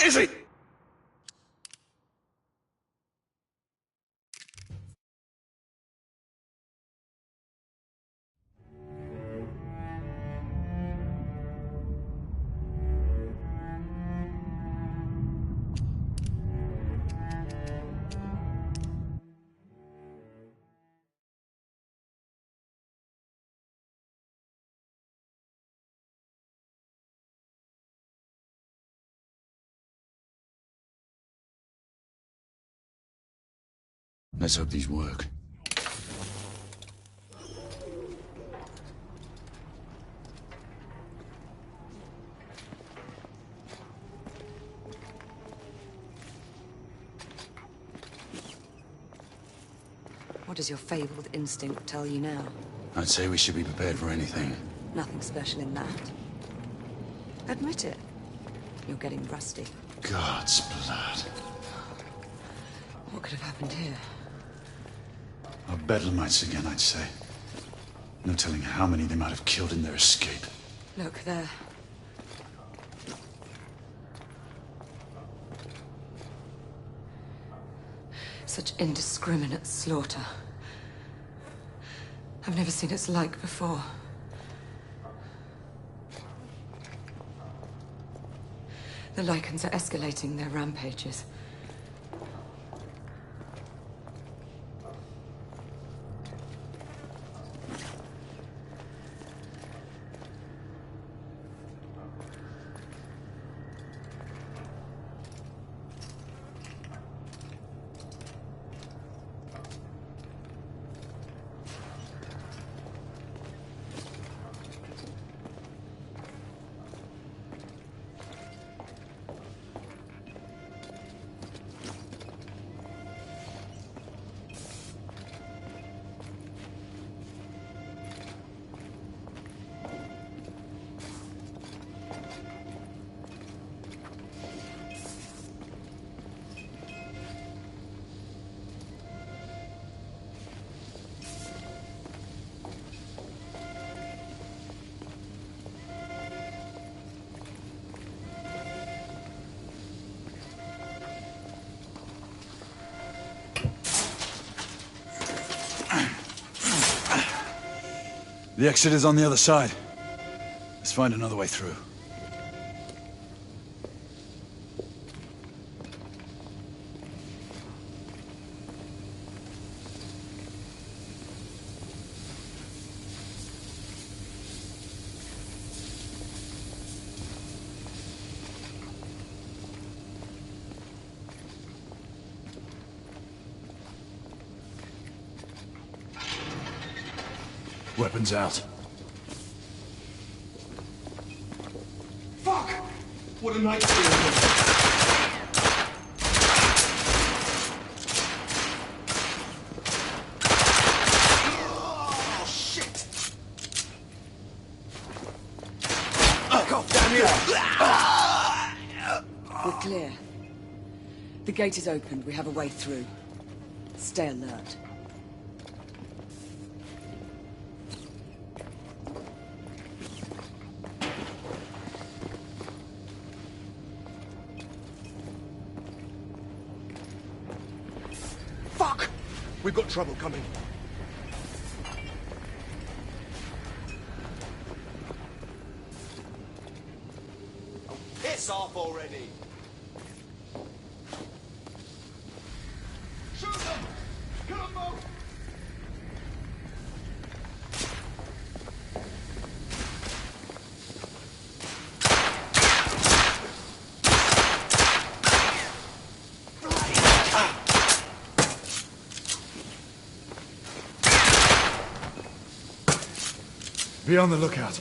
is it? Let's hope these work. What does your fabled instinct tell you now? I'd say we should be prepared for anything. Nothing special in that. Admit it. You're getting rusty. God's blood. What could have happened here? Our bedlamites again, I'd say. No telling how many they might have killed in their escape. Look, there. Such indiscriminate slaughter. I've never seen its like before. The Lycans are escalating their rampages. The exit is on the other side. Let's find another way through. Weapons out. Fuck! What a night. Oh, shit! God damn you! We're clear. The gate is opened. We have a way through. Stay alert. Fuck! We've got trouble coming. Oh, piss off already! Shoot them! Kill them both! Be on the lookout.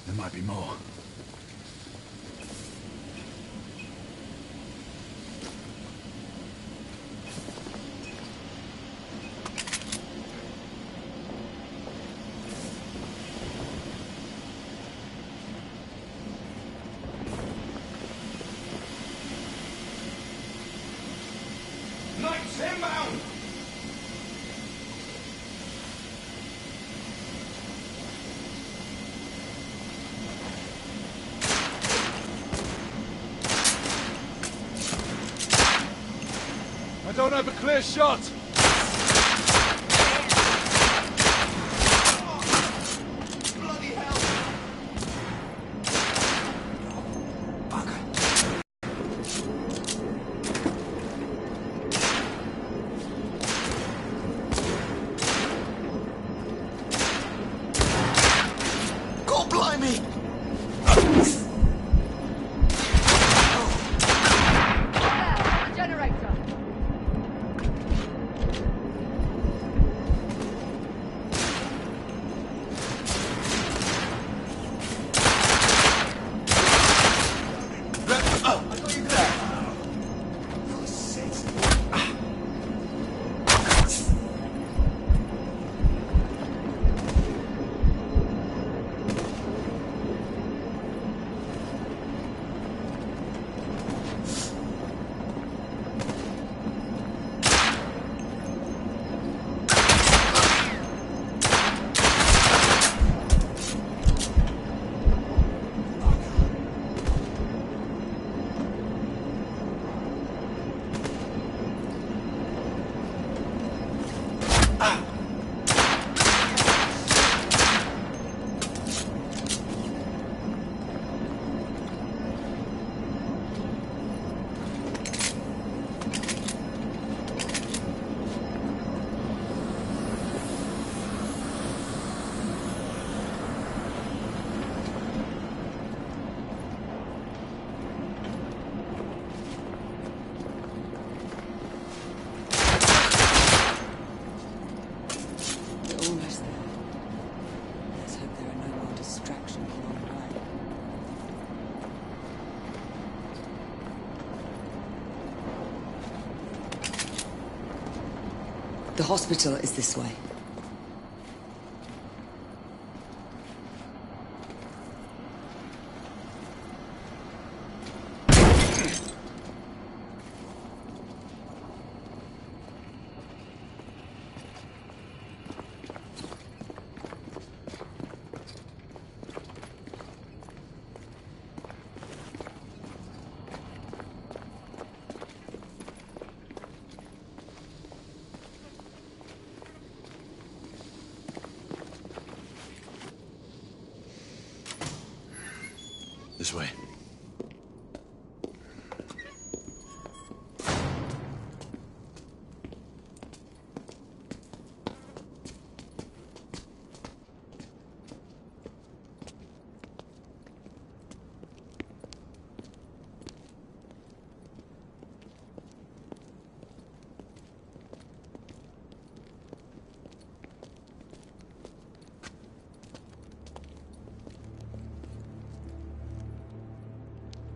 There might be more. Knights inbound! don't have a clear shot! Bloody hell! God blimey! The generator! Almost there. Let's hope there are no more distractions along the way. The hospital is this way. This way.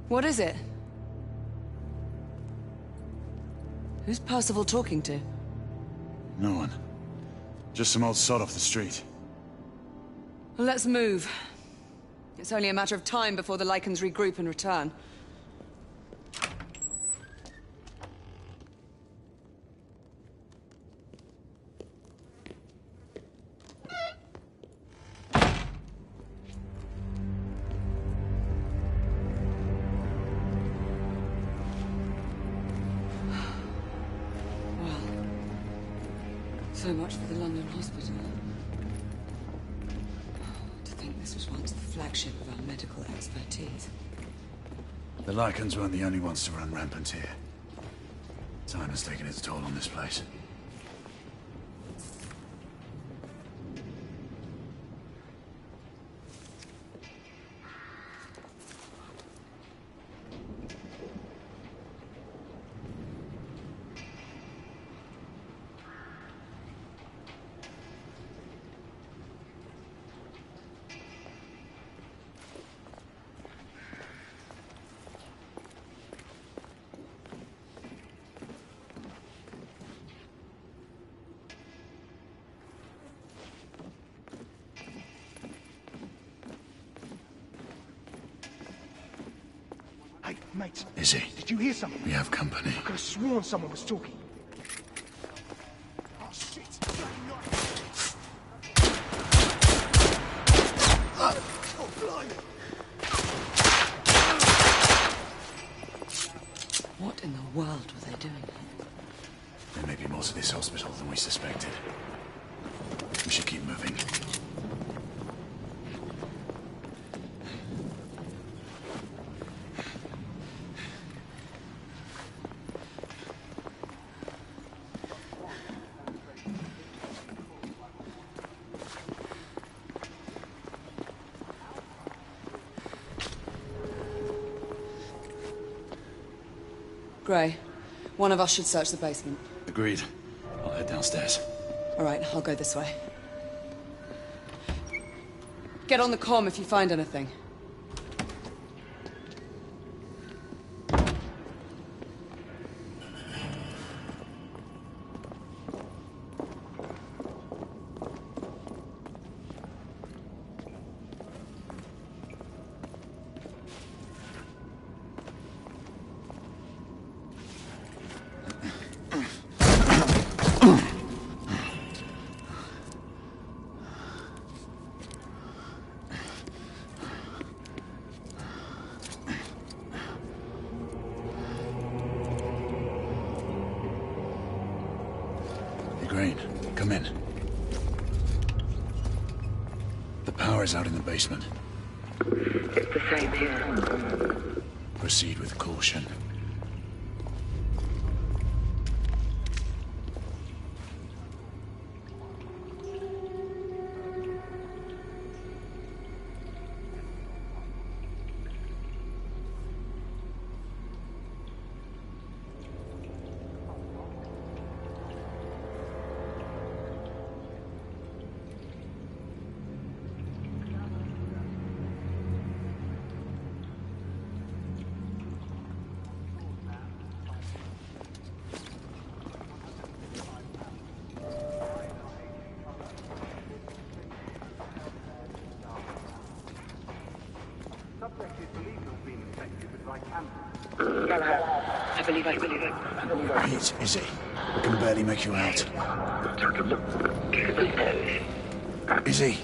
What is it? Who's Percival talking to? No one. Just some old sod off the street. Well, let's move. It's only a matter of time before the Lycans regroup and return. So much for the London hospital. To think this was once the flagship of our medical expertise. The Lycans weren't the only ones to run rampant here. Time has taken its toll on this place. Hey, mate. Is he? Did you hear something? We have company. I could have sworn someone was talking. Oh, shit. Oh, blimey. What in the world were they doing? more to this hospital than we suspected. We should keep moving. Gray, one of us should search the basement. Agreed. I'll head downstairs. All right, I'll go this way. Get on the comm if you find anything. Grain, come in. The power's out in the basement. It's the same here. Proceed with caution. I believe I believe it. Pete, is he? I can barely make you out. Is he?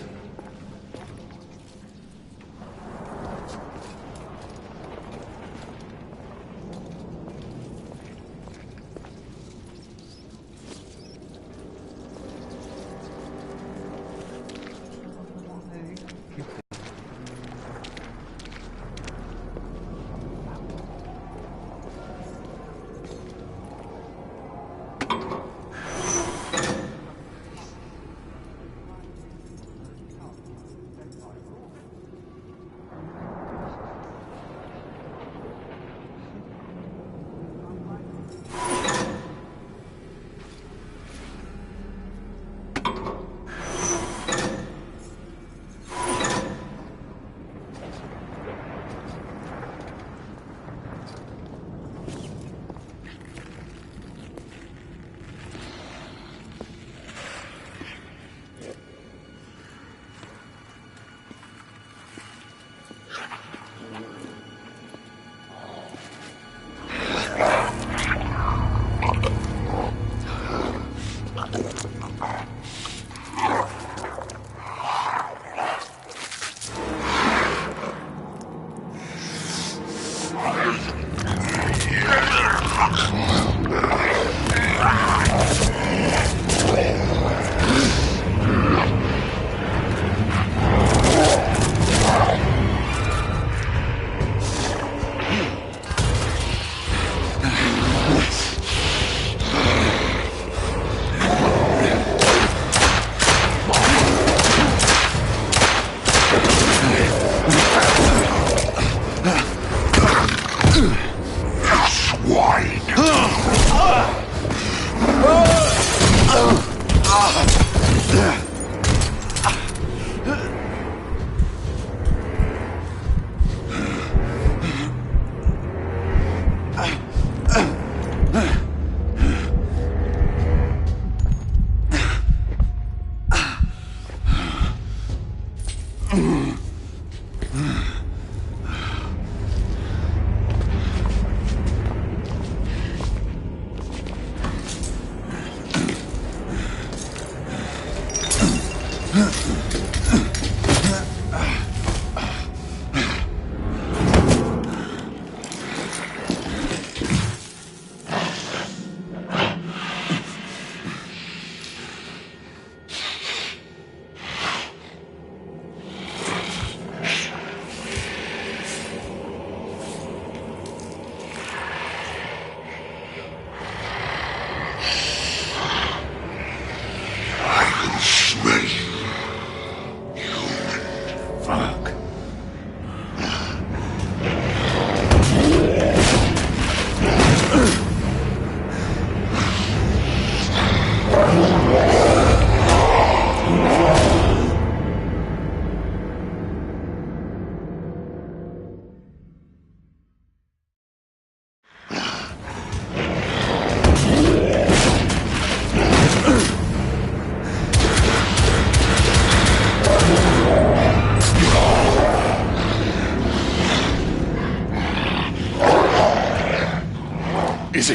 Izzy,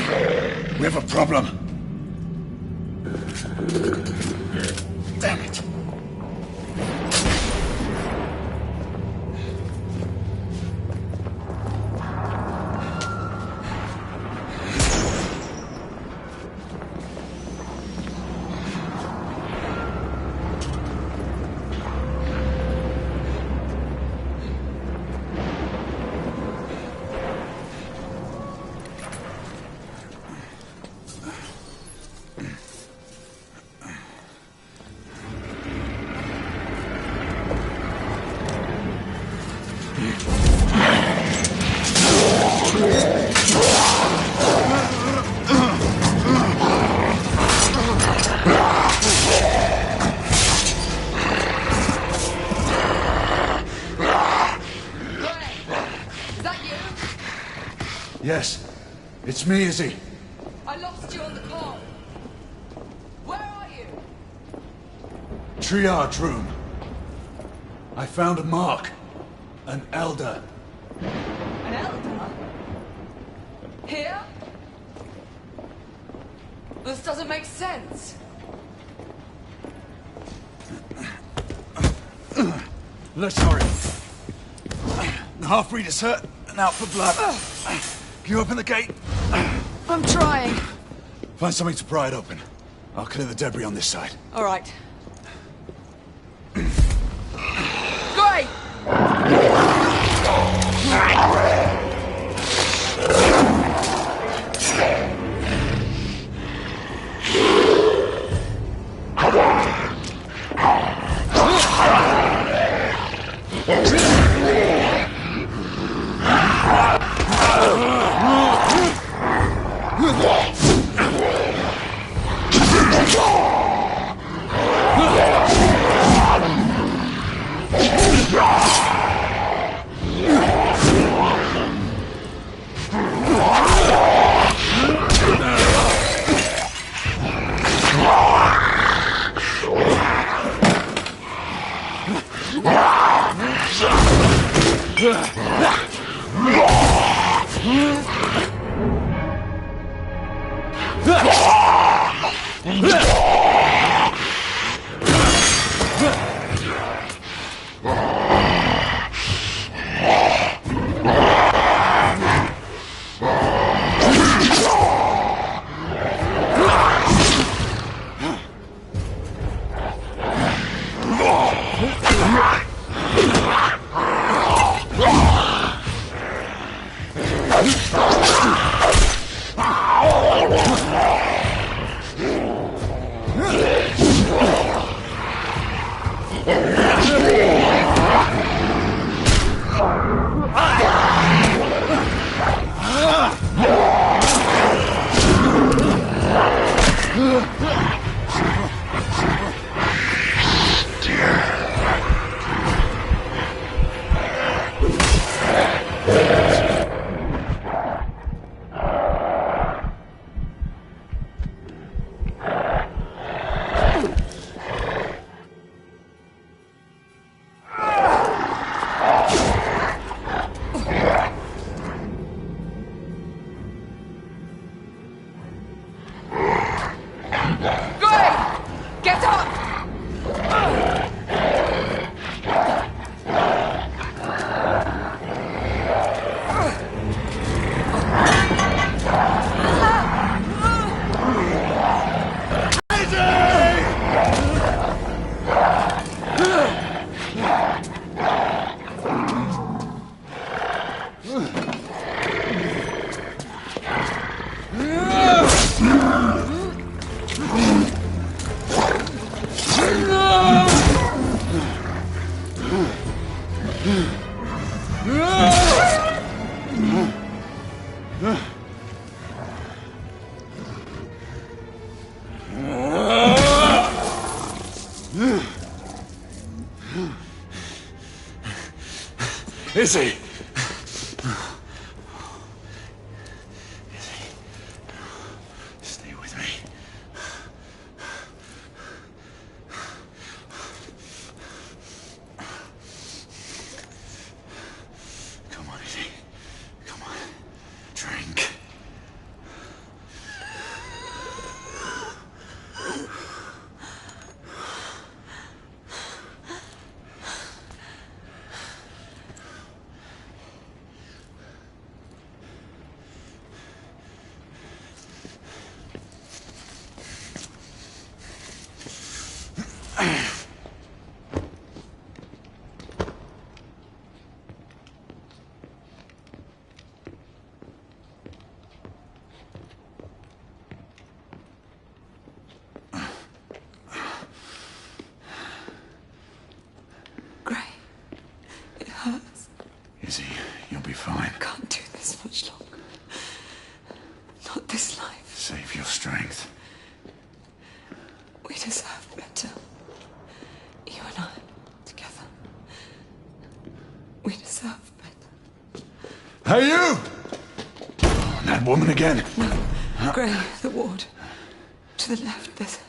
we have a problem. Damn it. Yes, it's me, Izzy. I lost you on the call. Where are you? Triage room. I found a mark. An elder. An elder? Here? This doesn't make sense. Let's hurry. The half-breed is hurt and out for blood. Can you open the gate? I'm trying. Find something to pry it open. I'll clear the debris on this side. All right. Great! Izzy! Stay with me. Come on, Izzy. Come on. Drink. this much longer. Not this life. Save your strength. We deserve better. You and I, together. We deserve better. Hey, you! And that woman again. No, Gray, the ward. To the left, there's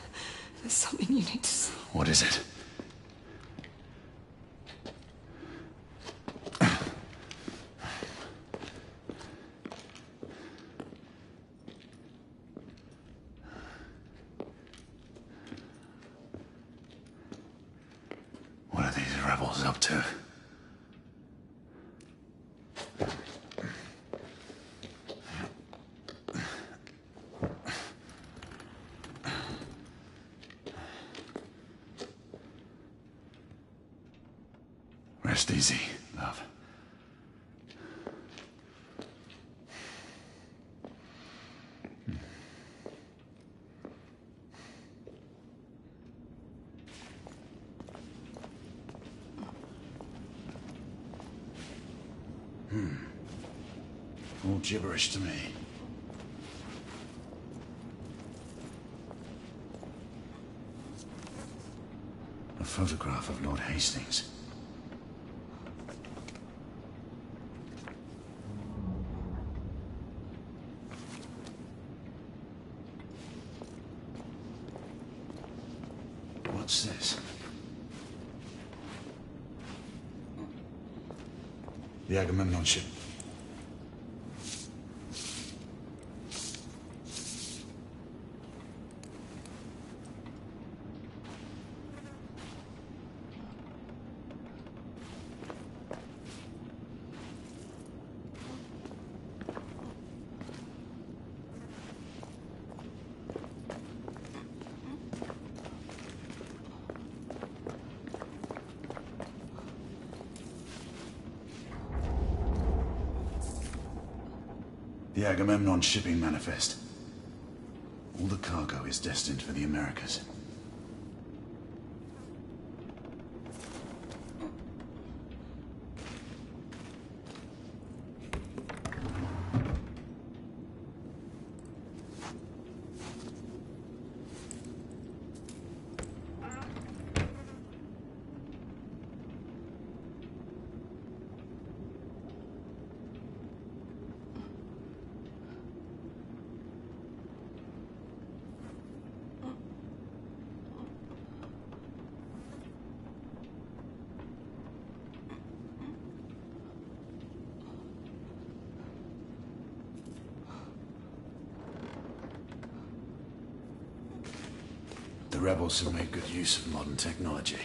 something you need to see. What is it? What are these rebels up to? Rest easy, love. All gibberish to me. A photograph of Lord Hastings. What's this? The Agamemnon ship. The Agamemnon shipping manifest. All the cargo is destined for the Americas. The rebels have made good use of modern technology.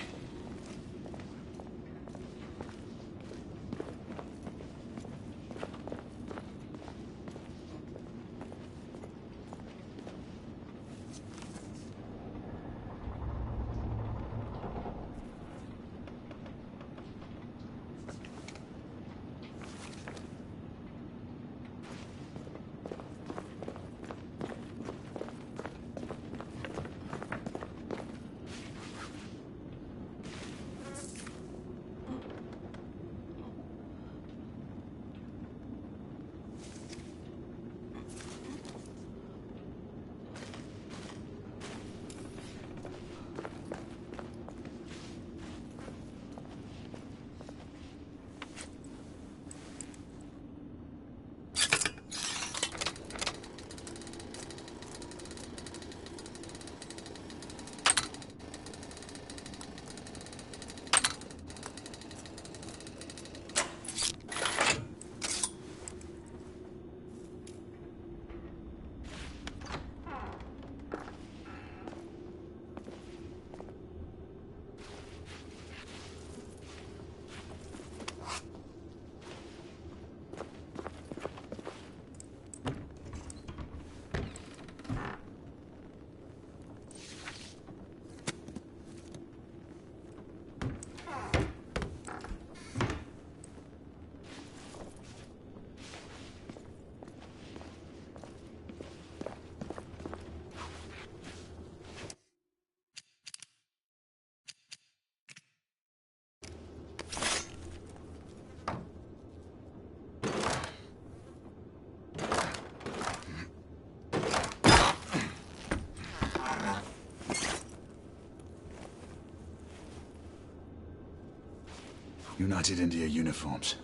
United India uniforms.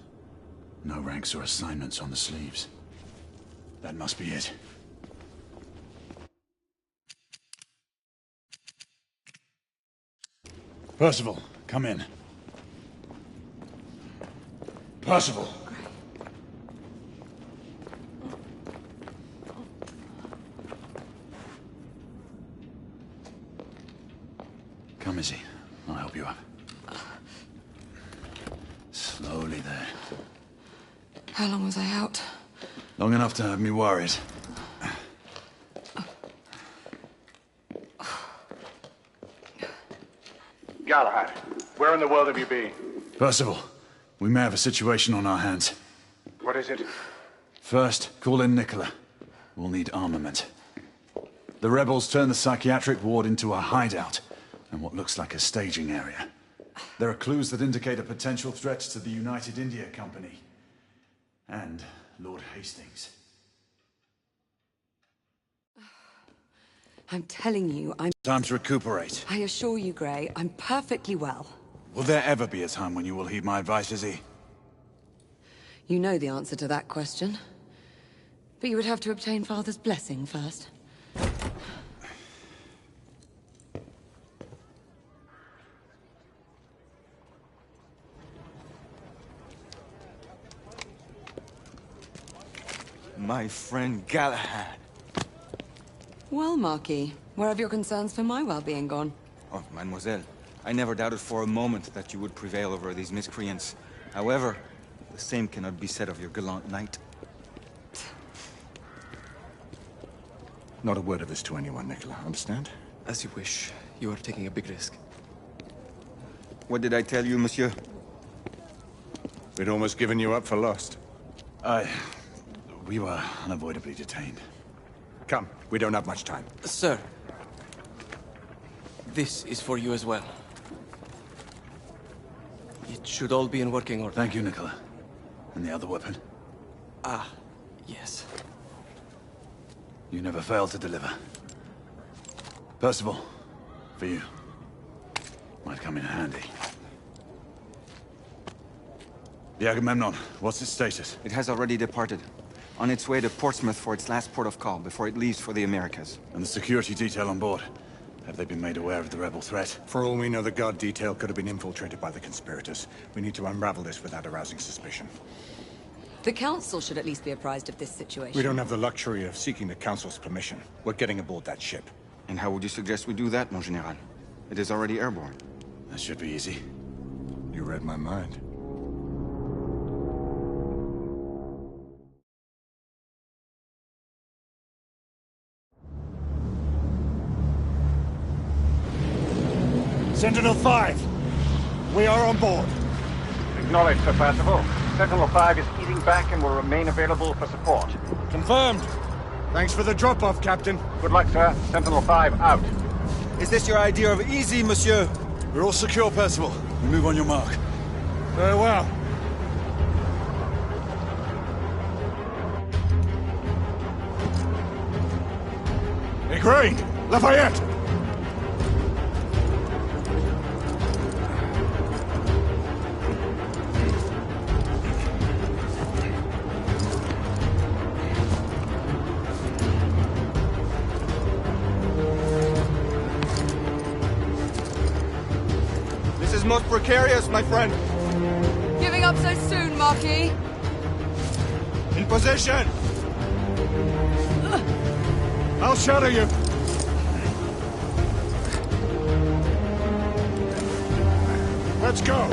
No ranks or assignments on the sleeves. That must be it. Percival, come in. Percival! Come, Izzy. I'll help you up. Slowly there. How long was I out? Long enough to have me worried. Galahad, where in the world have you been? Percival, we may have a situation on our hands. What is it? First, call in Nicola. We'll need armament. The rebels turned the psychiatric ward into a hideout, and what looks like a staging area. There are clues that indicate a potential threat to the United India Company. And Lord Hastings. I'm telling you, Time to recuperate. I assure you, Grey, I'm perfectly well. Will there ever be a time when you will heed my advice, Izzy? You know the answer to that question. But you would have to obtain Father's blessing first. My friend Galahad. Well, Marquis, where have your concerns for my well-being gone? Oh, mademoiselle, I never doubted for a moment that you would prevail over these miscreants. However, the same cannot be said of your gallant knight. Not a word of this to anyone, Nicola, understand? As you wish. You are taking a big risk. What did I tell you, monsieur? We'd almost given you up for lost. We were unavoidably detained. Come, we don't have much time. Sir, this is for you as well. It should all be in working order. Thank you, Nicola. And the other weapon? Ah, yes. You never failed to deliver. Percival, for you. Might come in handy. The Agamemnon, what's its status? It has already departed. On its way to Portsmouth for its last port of call before it leaves for the Americas. And the security detail on board? Have they been made aware of the rebel threat? For all we know, the guard detail could have been infiltrated by the conspirators. We need to unravel this without arousing suspicion. The Council should at least be apprised of this situation. We don't have the luxury of seeking the Council's permission. We're getting aboard that ship. And how would you suggest we do that, mon général? It is already airborne. That should be easy. You read my mind. Sentinel-5! We are on board. Acknowledged, Sir Percival. Sentinel-5 is eating back and will remain available for support. Confirmed. Thanks for the drop-off, Captain. Good luck, sir. Sentinel-5 out. Is this your idea of easy, monsieur? We're all secure, Percival. You move on your mark. Very well. Hey, Gray! Lafayette! This is most precarious, my friend. Giving up so soon, Marquis? In position! I'll shadow you. Let's go.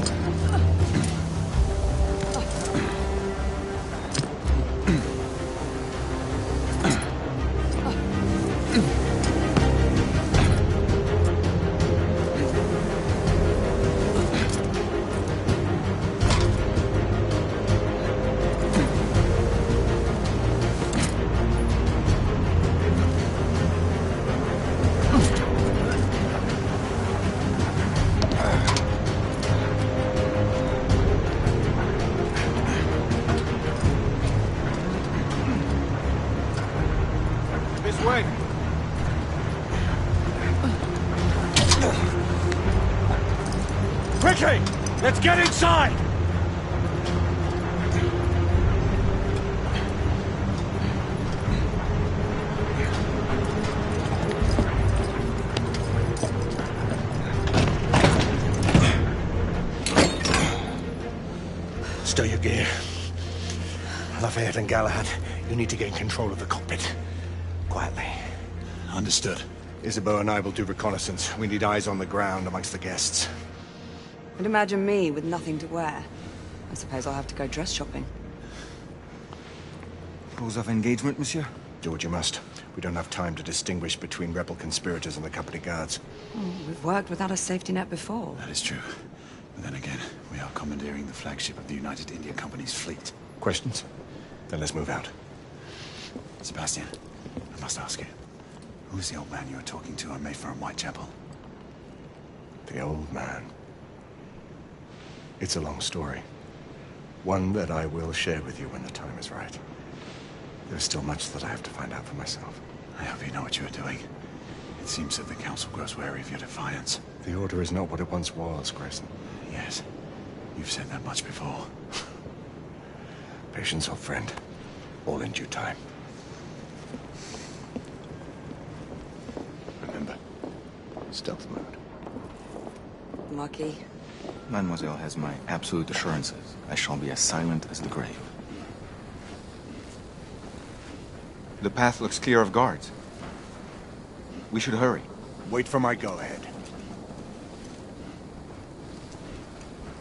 This way! Quickly! Let's get inside! Stow your gear. Lafayette and Galahad, you need to gain control of the cockpit. Quietly. Understood. Isabeau and I will do reconnaissance. We need eyes on the ground amongst the guests. And imagine me with nothing to wear. I suppose I'll have to go dress shopping. Rules of engagement, monsieur? Do what you must. We don't have time to distinguish between rebel conspirators and the company guards. We've worked without a safety net before. That is true. But then again, we are commandeering the flagship of the United India Company's fleet. Questions? Then let's move out. Sebastian, I must ask you. Who's the old man you were talking to on Mayfair and Whitechapel? The old man. It's a long story. One that I will share with you when the time is right. There's still much that I have to find out for myself. I hope you know what you are doing. It seems that the Council grows wary of your defiance. The Order is not what it once was, Grayson. Yes. You've said that much before. Patience, old friend. All in due time. Remember, stealth mode. Marquis. Mademoiselle has my absolute assurances. I shall be as silent as the grave. The path looks clear of guards. We should hurry. Wait for my go-ahead.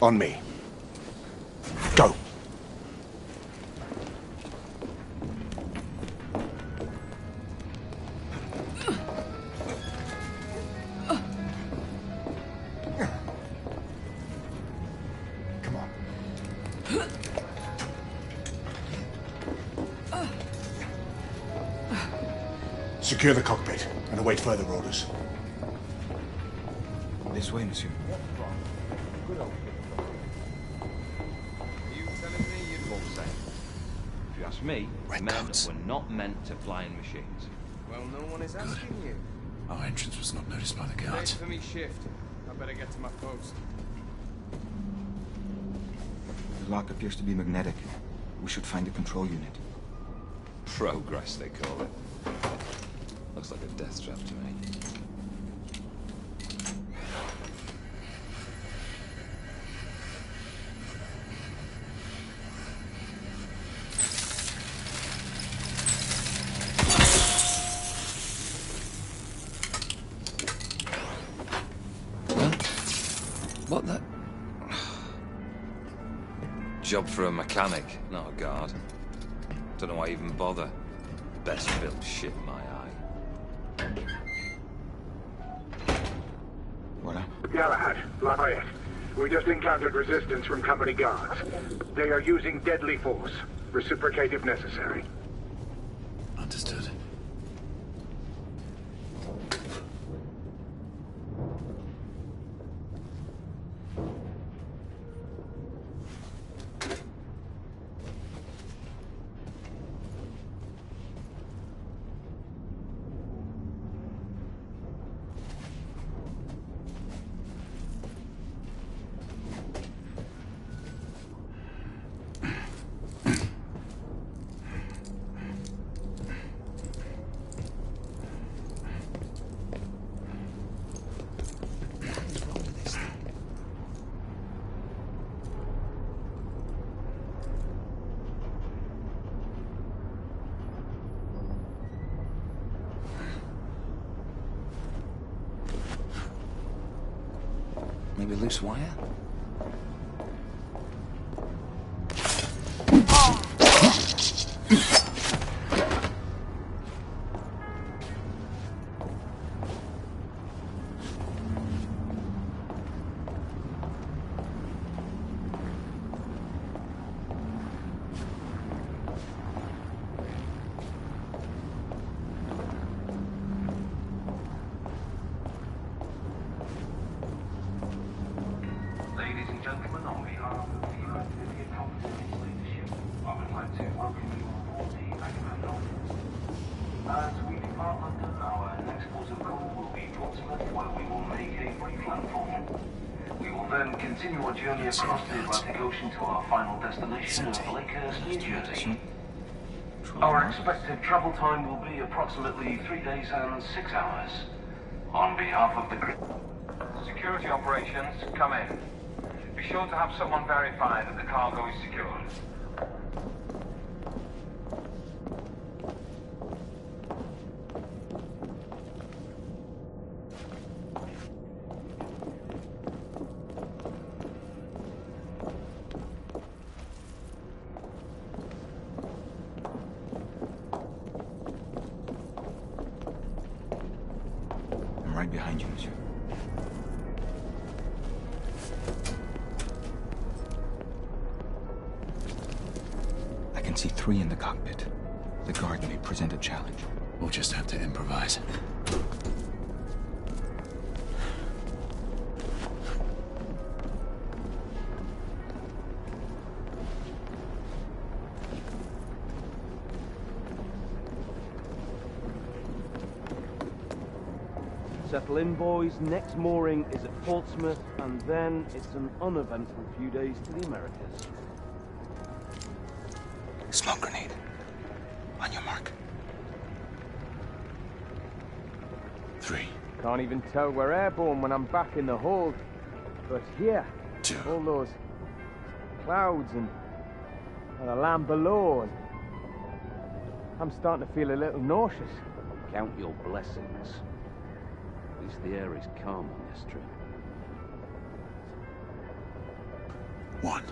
On me. Go! Come on. Secure the cockpit and await further orders. This way, monsieur. You telling me you'd all say? If you ask me, men were not meant to fly in machines. Well, no one is asking you. Our entrance was not noticed by the Wait guards. for me shift. I better get to my post. The lock appears to be magnetic. We should find the control unit. Progress, they call it. Looks like a death trap to me. What the? Job for a mechanic, not a guard. Don't know why I even bother. Best built shit in my eye. Voilà. Galahad, Lafayette. We just encountered resistance from company guards. They are using deadly force. Reciprocate if necessary. Understood. Maybe loose wire? Ladies and gentlemen, on behalf of the United India Company's leadership, I would like to welcome you on board the Agamemnon. As we depart London, our next port of call will be Portsmouth, where we will make a brief landfall. We will then continue our journey across the Atlantic Ocean to our final destination of Lakehurst, New Jersey. Our expected travel time will be approximately 3 days and 6 hours. On behalf of the security operations, come in. Be Be sure to have someone verify that the cargo is secured. I'm right behind you, monsieur. I can see 3 in the cockpit. The guard may present a challenge. We'll just have to improvise. Settle in, boys. Next mooring is at Portsmouth, and then it's an uneventful few days to the Americas. Smoke grenade. On your mark. 3. Can't even tell we're airborne when I'm back in the hold. But here, 2. all those clouds and a land below, and I'm starting to feel a little nauseous. Count your blessings. At least the air is calm on this trip. 1.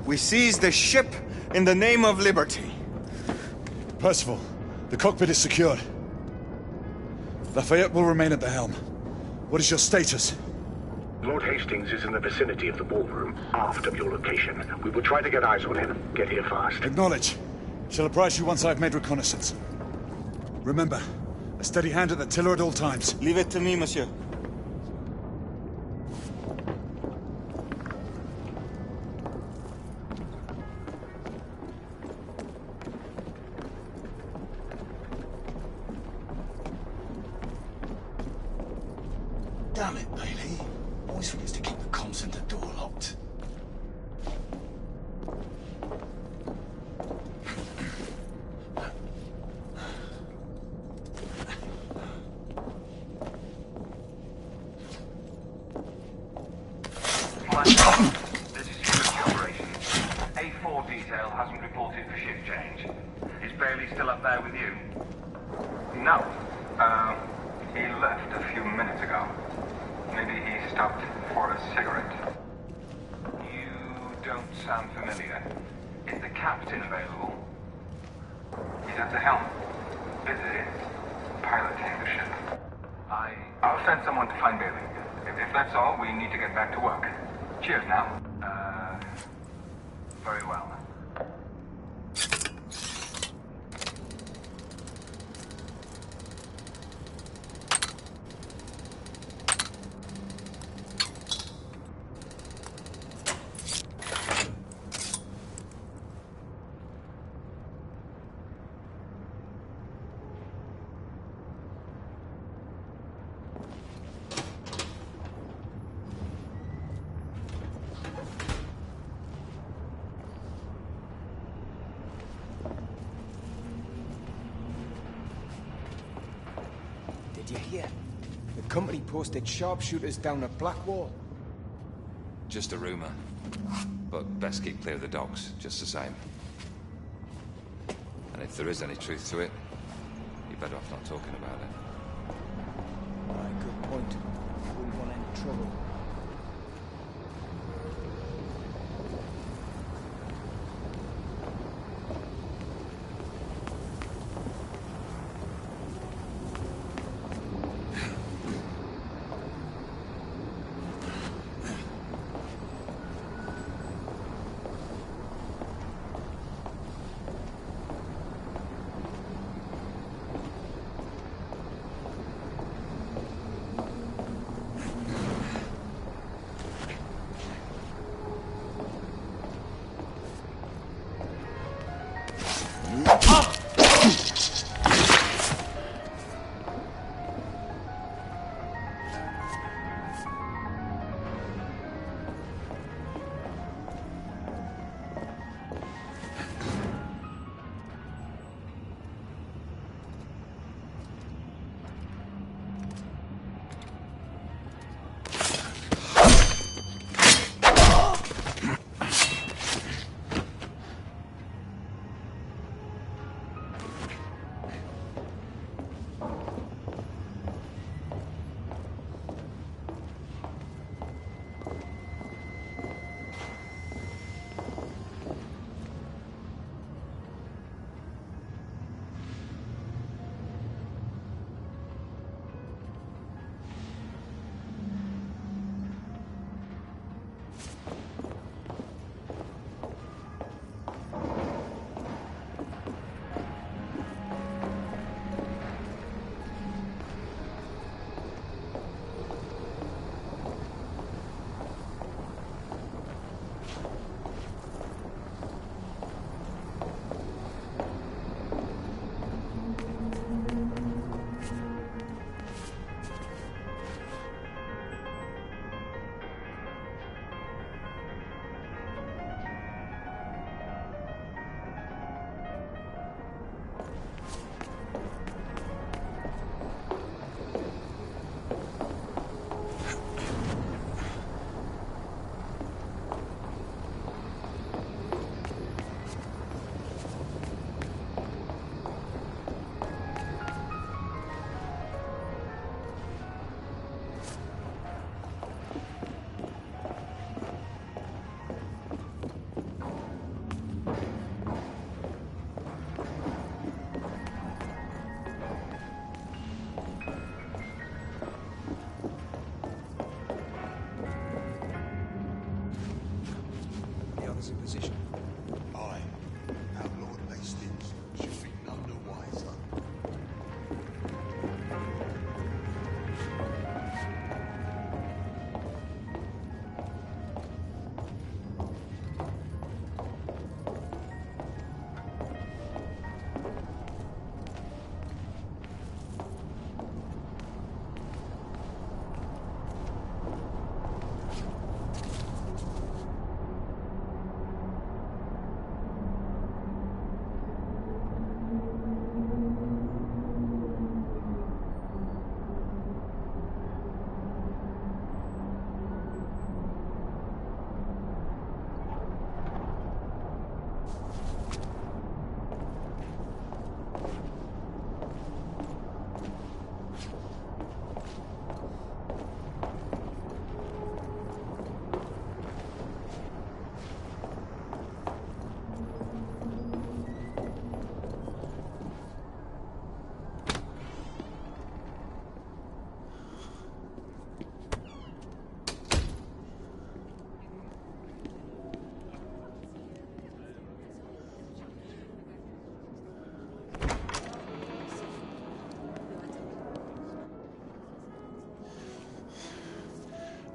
We seized the ship in the name of liberty. Percival, the cockpit is secured. Lafayette will remain at the helm. What is your status? Lord Hastings is in the vicinity of the ballroom, aft of your location. We will try to get eyes on him. Get here fast. Acknowledge. Shall apprise you once I've made reconnaissance. Remember, a steady hand at the tiller at all times. Leave it to me, monsieur. Damn it, Bailey. Always forgets to keep the comm center door locked. This is security operations. A4 detail hasn't reported for shift change. Is Bailey still up there with you? No. He left a few minutes ago. Maybe he stopped for a cigarette. You don't sound familiar. Is the captain available? He's at the helm. Busy piloting the ship. I'll send someone to find Bailey. If that's all, we need to get back to work. Cheers now. Very well. Did you hear? The company posted sharpshooters down at Blackwall. Just a rumor. But best keep clear of the docks, just the same. And if there is any truth to it, you're better off not talking about it. Aye, good point. Wouldn't want any trouble.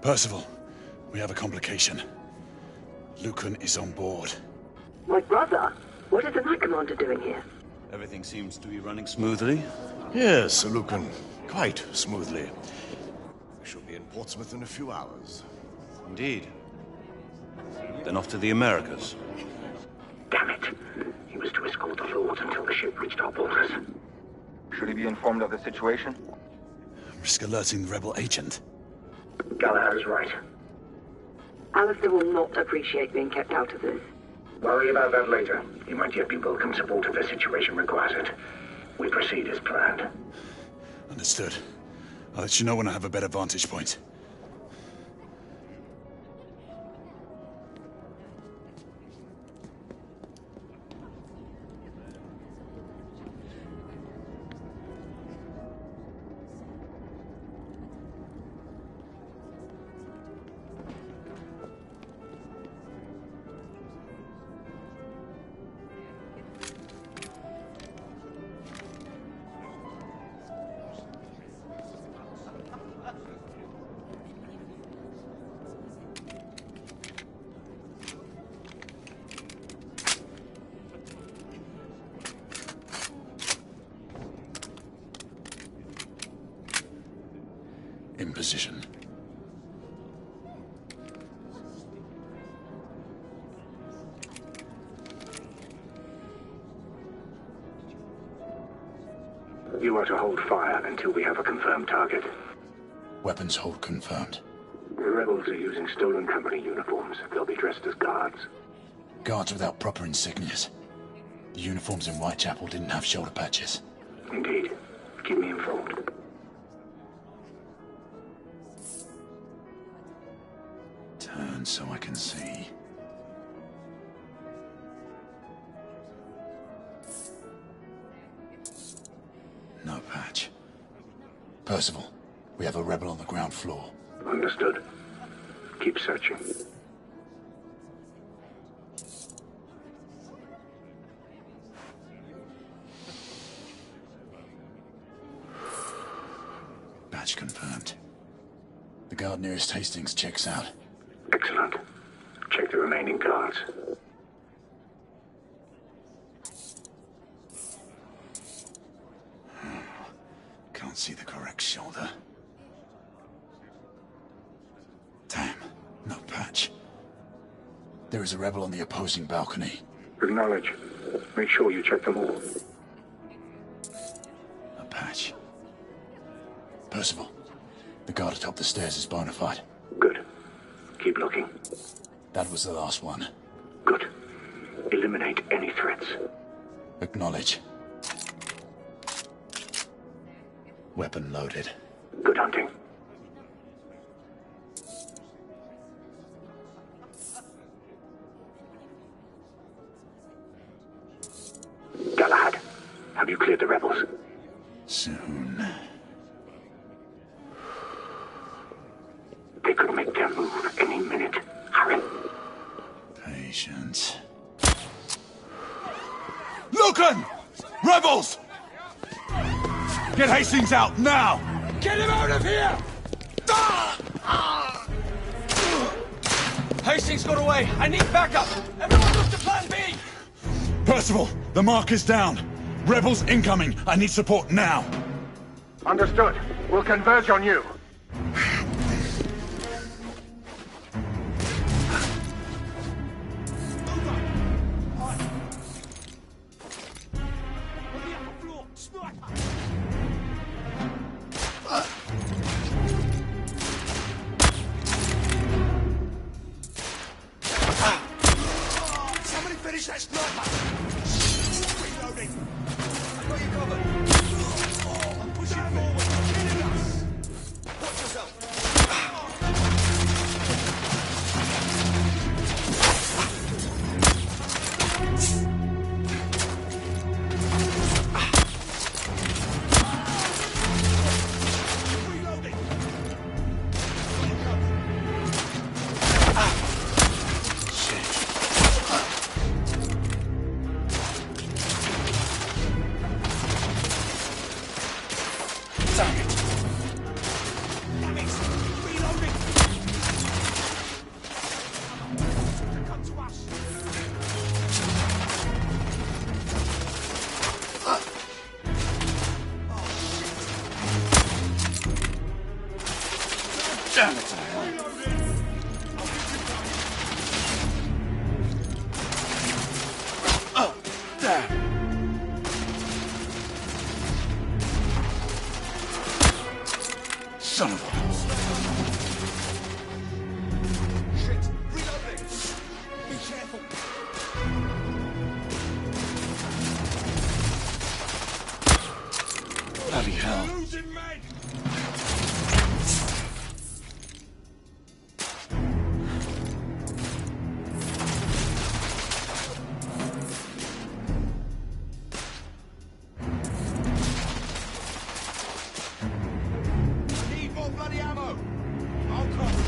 Percival, we have a complication. Lucan is on board. My brother? What is the Knight Commander doing here? Everything seems to be running smoothly. Yes, Sir Lucan. Quite smoothly. We shall be in Portsmouth in a few hours. Indeed. Then off to the Americas. Damn it. He was to escort the Lords until the ship reached our borders. Should he be informed of the situation? Risk alerting the rebel agent. Galahad is right. Alistair will not appreciate being kept out of this. Worry about that later. He might yet be welcome support if the situation requires it. We proceed as planned. Understood. I'll let you know when I have a better vantage point. In position. You are to hold fire until we have a confirmed target. Weapons hold confirmed. The rebels are using stolen company uniforms. They'll be dressed as guards. Guards without proper insignias. The uniforms in Whitechapel didn't have shoulder patches. Indeed. Keep me informed. Turn so I can see. No patch. Percival, we have a rebel on the ground floor. Understood. Keep searching. Patch confirmed. The guard nearest Hastings checks out. Excellent. Check the remaining guards. Can't see the correct shoulder. Damn, no patch. There is a rebel on the opposing balcony. Acknowledge. Make sure you check them all. A patch. Percival, the guard atop the stairs is bona fide. Good. Keep looking. That was the last one. Good. Eliminate any threats. Acknowledge. Weapon loaded. Good hunting. Galahad, have you cleared the rebels? Soon. They could make their move any minute. Hurry. Patience. Lucan! Rebels! Get Hastings out, now! Get him out of here! Hastings got away. I need backup. Everyone look to plan B. Percival, the mark is down. Rebels incoming. I need support now. Understood. We'll converge on you. Somebody finish that sniper! Reloading! I got you covered! I'm pushing forward! Killing us! Son of a... Shit! Reloading! Be careful! Bloody hell. Losing men! Need more bloody ammo! I'll cover.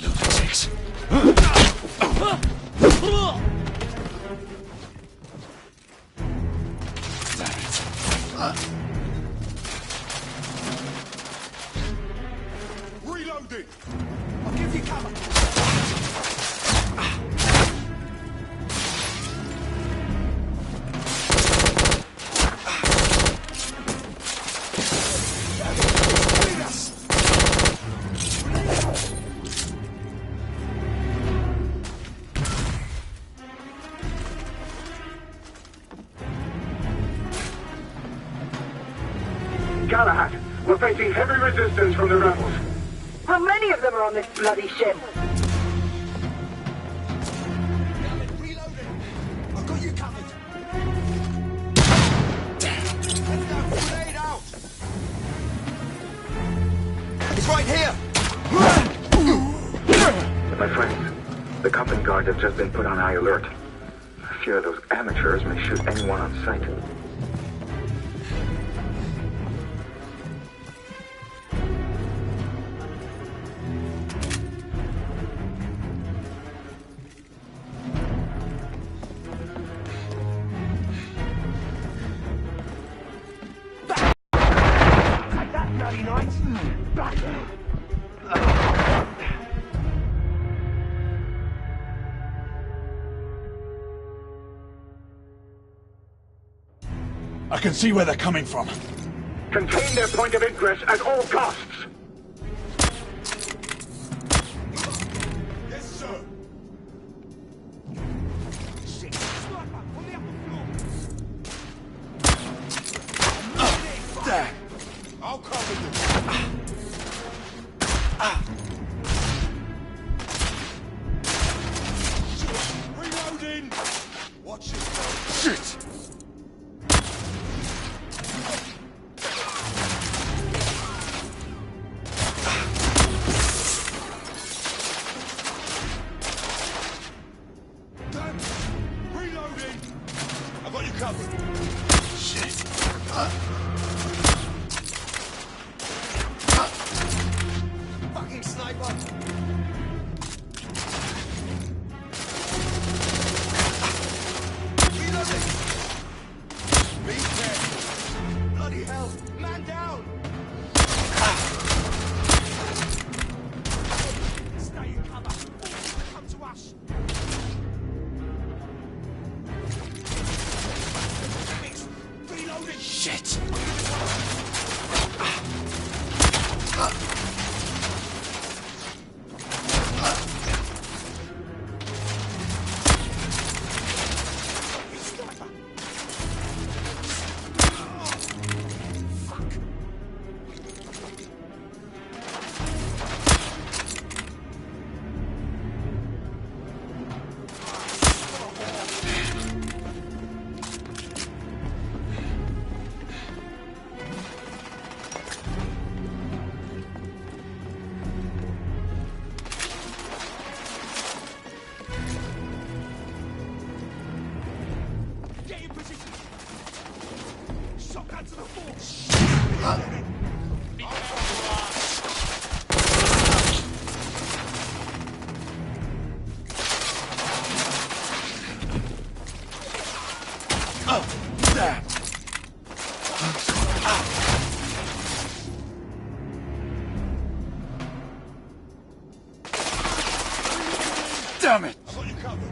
Lunatics. Reloading! I'll give you cover! Galahad, we're facing heavy resistance from the rebels. How many of them are on this bloody ship? Reloading! I've got you covered! Let's go! Grenade out! It's right here! My friends, the company guard has just been put on high alert. I fear those amateurs may shoot anyone on sight. I can see where they're coming from. Contain their point of ingress at all costs. Yes, sir. Shit! Sniper! On the upper floor! There. I'll cover you. Reloading! Watch yourself. Shit! Reloading! I've got you covered. Shit. Fucking sniper! Reloading! Be careful. Bloody hell! Man down! Stay in cover! Come to us! Reloading! Shit. Damn it! I've got you covered.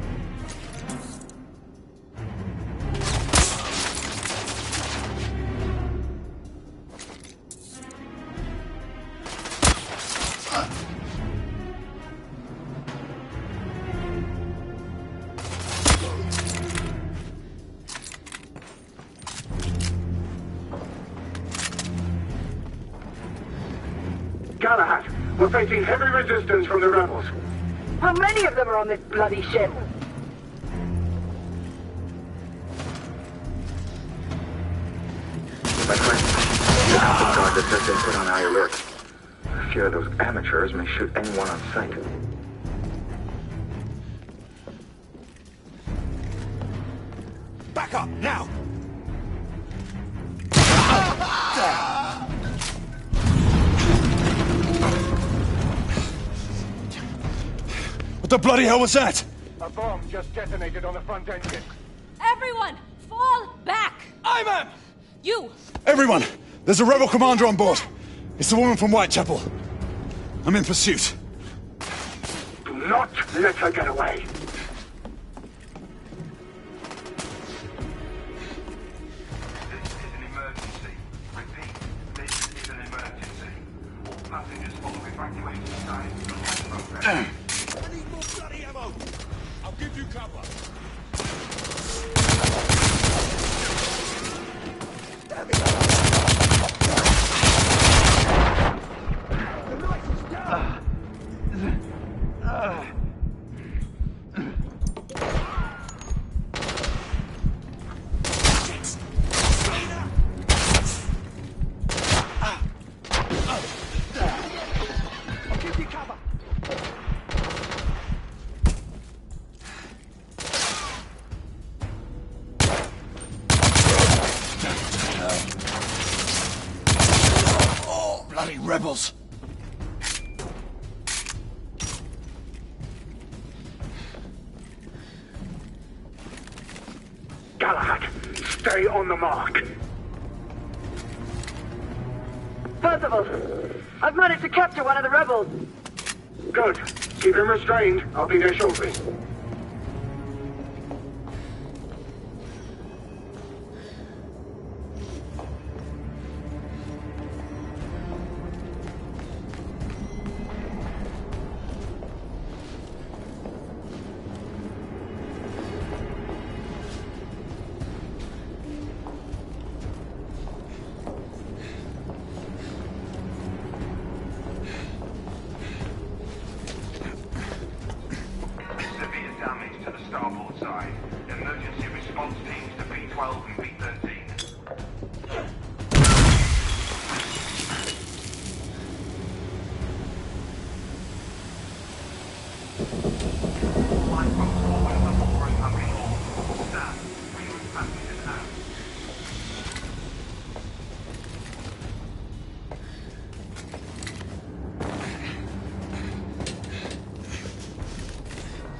Galahad, we're facing heavy resistance from the rebels. How many of them are on this bloody ship? My friend, the Company Guard has been put on high alert. A few of those amateurs may shoot anyone on sight. Back up, now! What the bloody hell was that? A bomb just detonated on the front engine. Everyone, fall back! Ayman! You! Everyone! There's a rebel commander on board. It's the woman from Whitechapel. I'm in pursuit. Do not let her get away. This is an emergency. Repeat, this is an emergency. All passengers follow evacuation signs and lifeboat I need more bloody ammo! I'll give you cover. Bloody rebels! Galahad, stay on the mark. Percival, I've managed to capture one of the rebels. Good. Keep him restrained. I'll be there shortly. Severe damage to the starboard side. Emergency response teams to B-12 and B-13. Lifeboats following the mooring have been launched. Staff, reroute passengers out.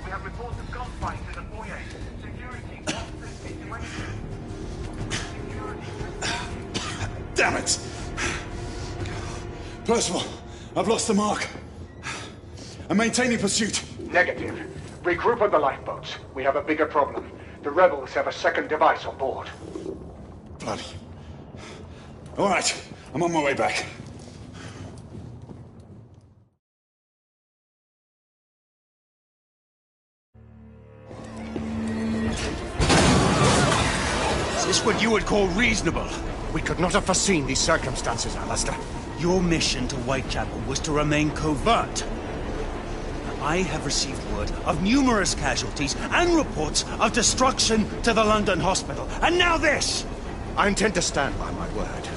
We have reports of gunfight in the foyer. Security, what's the situation? Security, Damn it! Percival, I've lost the mark. I'm maintaining pursuit. Negative. Regroup on the lifeboats. We have a bigger problem. The rebels have a second device on board. Bloody. All right, I'm on my way back. Is this what you would call reasonable? We could not have foreseen these circumstances, Alistair. Your mission to Whitechapel was to remain covert. I have received word of numerous casualties and reports of destruction to the London hospital. And now this! I intend to stand by my word.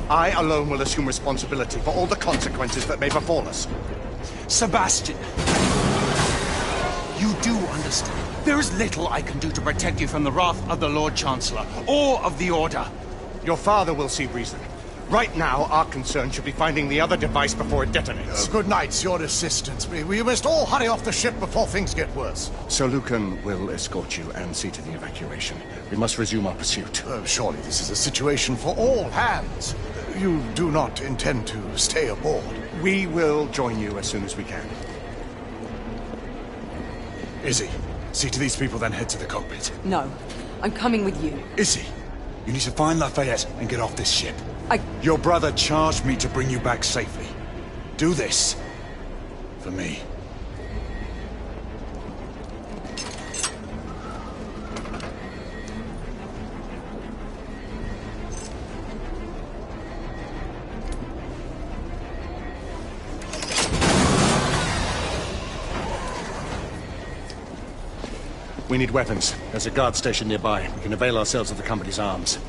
I alone will assume responsibility for all the consequences that may befall us. Sebastian, you do understand. There is little I can do to protect you from the wrath of the Lord Chancellor or of the Order. Your father will see reason. Right now, our concern should be finding the other device before it detonates. Good night, your assistance. We must all hurry off the ship before things get worse. Sir Lucan will escort you and see to the evacuation. We must resume our pursuit. Surely this is a situation for all hands. You do not intend to stay aboard? We will join you as soon as we can. Izzy, see to these people, then head to the cockpit. No. I'm coming with you. Izzy, you need to find Lafayette and get off this ship. I... Your brother charged me to bring you back safely. Do this. For me. We need weapons. There's a guard station nearby. We can avail ourselves of the company's arms.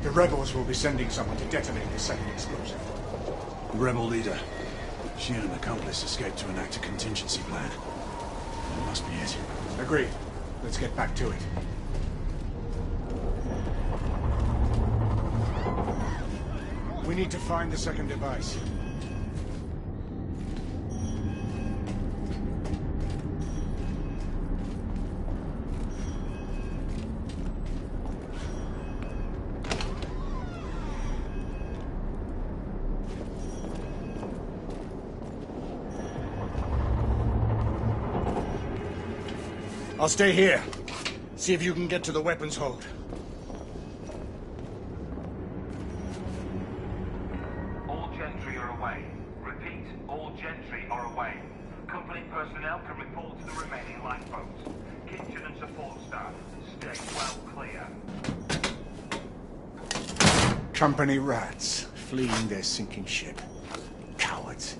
The rebels will be sending someone to detonate the second explosive. The rebel leader. She and an accomplice escaped to enact a contingency plan. That must be it. Agreed. Let's get back to it. We need to find the second device. I'll stay here. See if you can get to the weapons hold. All gentry are away. Repeat, all gentry are away. Company personnel can report to the remaining lifeboats. Kitchen and support staff, stay well clear. Company rats, fleeing their sinking ship. Cowards.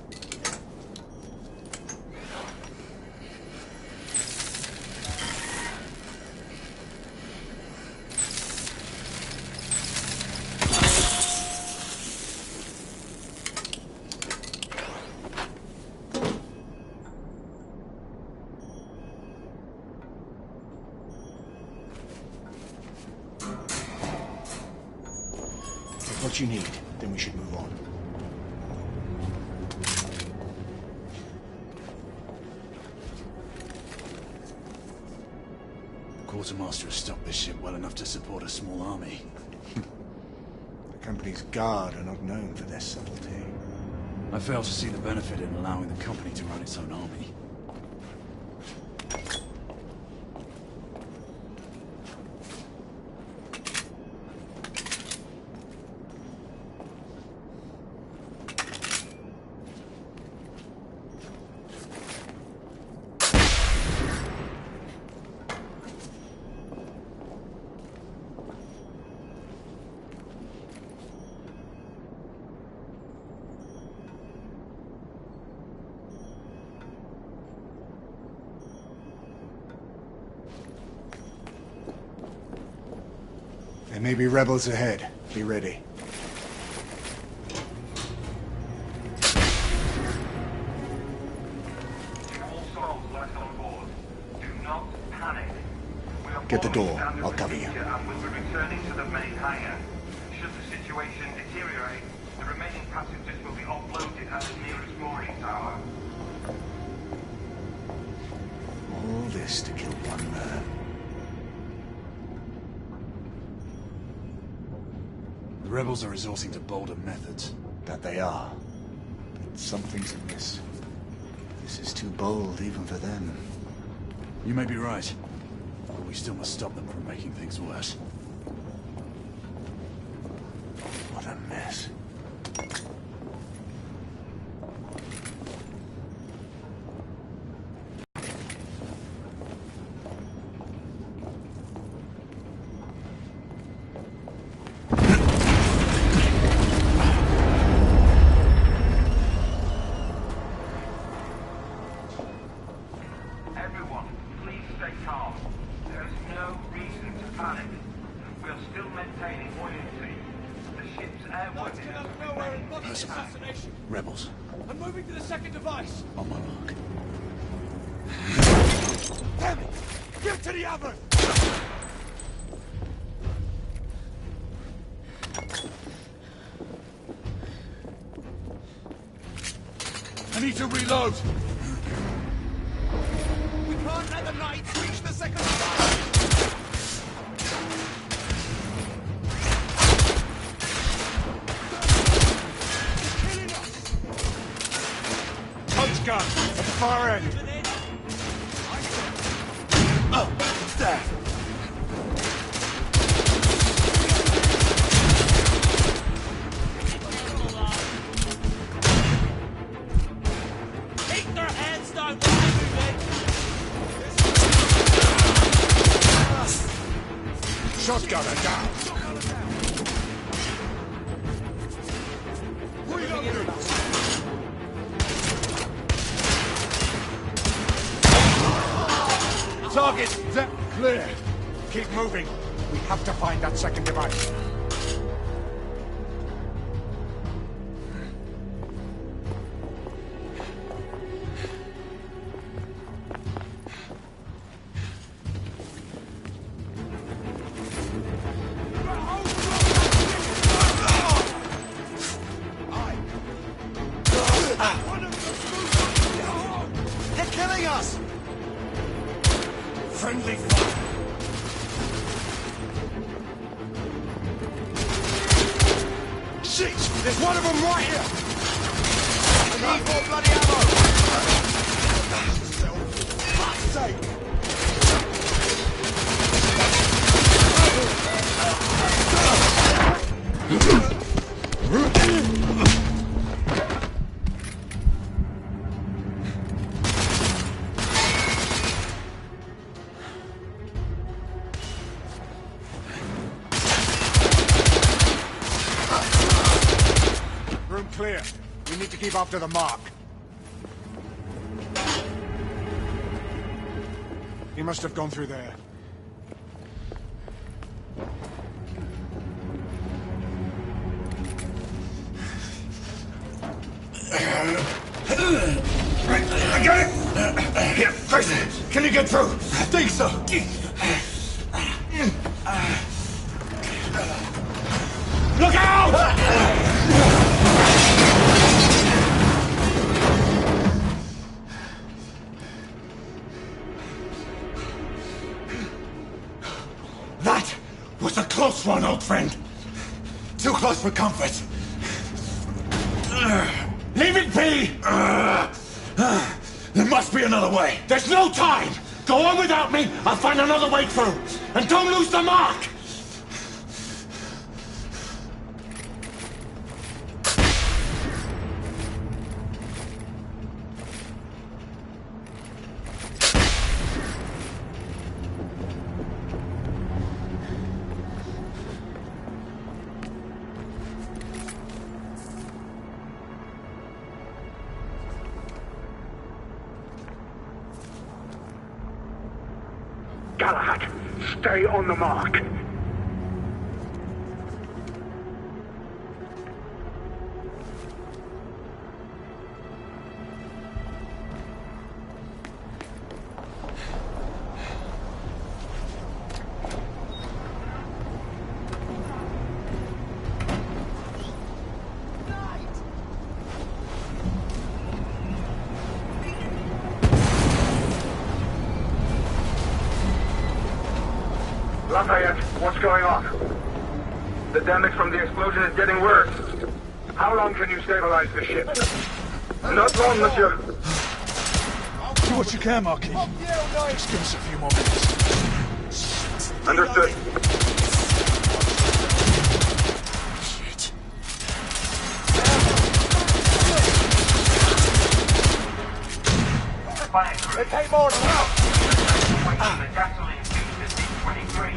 What you need, then we should move on. The quartermaster has stocked this ship well enough to support a small army. The company's guard are not known for their subtlety. I fail to see the benefit in allowing the company to run its own army. There may be rebels ahead. Be ready. All souls left on board. Do not panic. We are Get the door. following standard I'll cover you. procedure and will be returning to the main hangar. Should the situation deteriorate, the remaining passengers will be offloaded at the nearest mooring tower. All this to kill one man. The rebels are resorting to bolder methods. That they are. But something's amiss. This is too bold even for them. You may be right, but we still must stop them from making things worse. What a mess. Everyone, please stay calm. There is no reason to panic. We are still maintaining buoyancy. The ship's airworthiness Moving to the second device. On my mark. Damn it! Get to the other! I need to reload. We can't let the knights reach the second device. Punch gun at the far end. Oh, there. Keep their hands down while moving. Shotgunner down. Target set clear. Keep moving. We have to find that second device. They're killing us! Friendly fire. Shit! There's one of them right here! I need more bloody ammo! Fuck's sake! Room clear. We need to keep after the mark. He must have gone through there. I got it! Here, Fraser, can you get through? I think so. Look out! That was a close one, old friend. Too close for comfort. Leave it be! There must be another way. There's no time! Go on without me, I'll find another way through. And don't lose the mark! Galahad, stay on the mark. Lafayette, what's going on? The damage from the explosion is getting worse. How long can you stabilize the ship? Not long, monsieur. Do what you can, Marquis. Just give us a few more minutes. Understood. Shit. They take more than that. The gasoline fees is 23.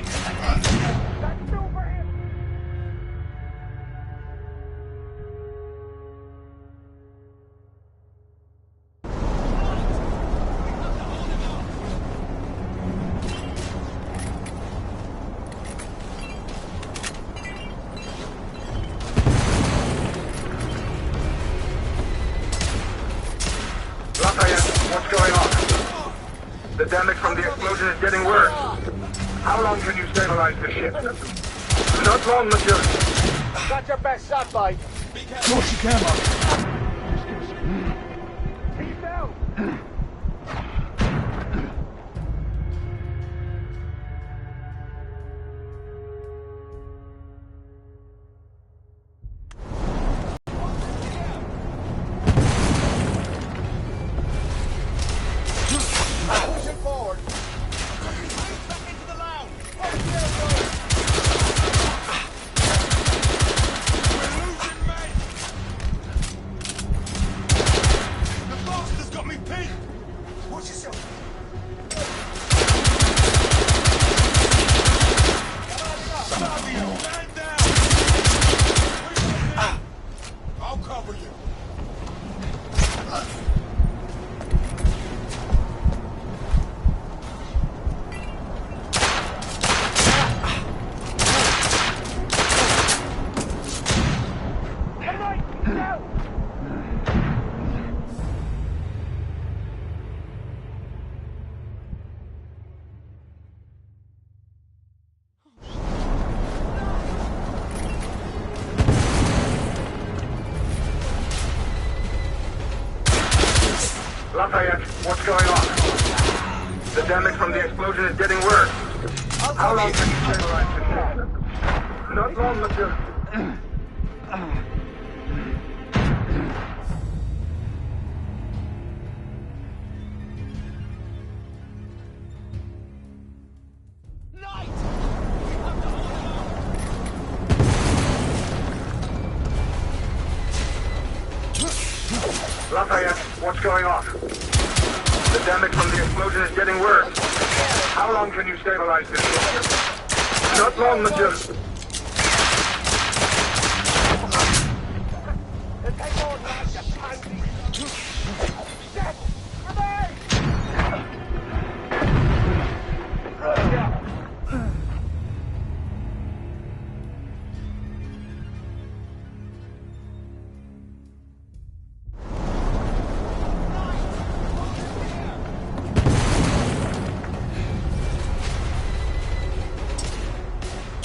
The damage from the explosion is getting worse. How long can you stabilize the ship? Not long, monsieur. That's your best shot, mate. Do what you can, Mark. He's down. Pushing forward. Back into the lounge. I'll cover you. Lafayette, what's going on? The damage from the explosion is getting worse. How long can you stabilize the ship? Not long, monsieur. Lafayette, what's going on? The damage from the explosion is getting worse. How long can you stabilize this ship? Not long, monsieur.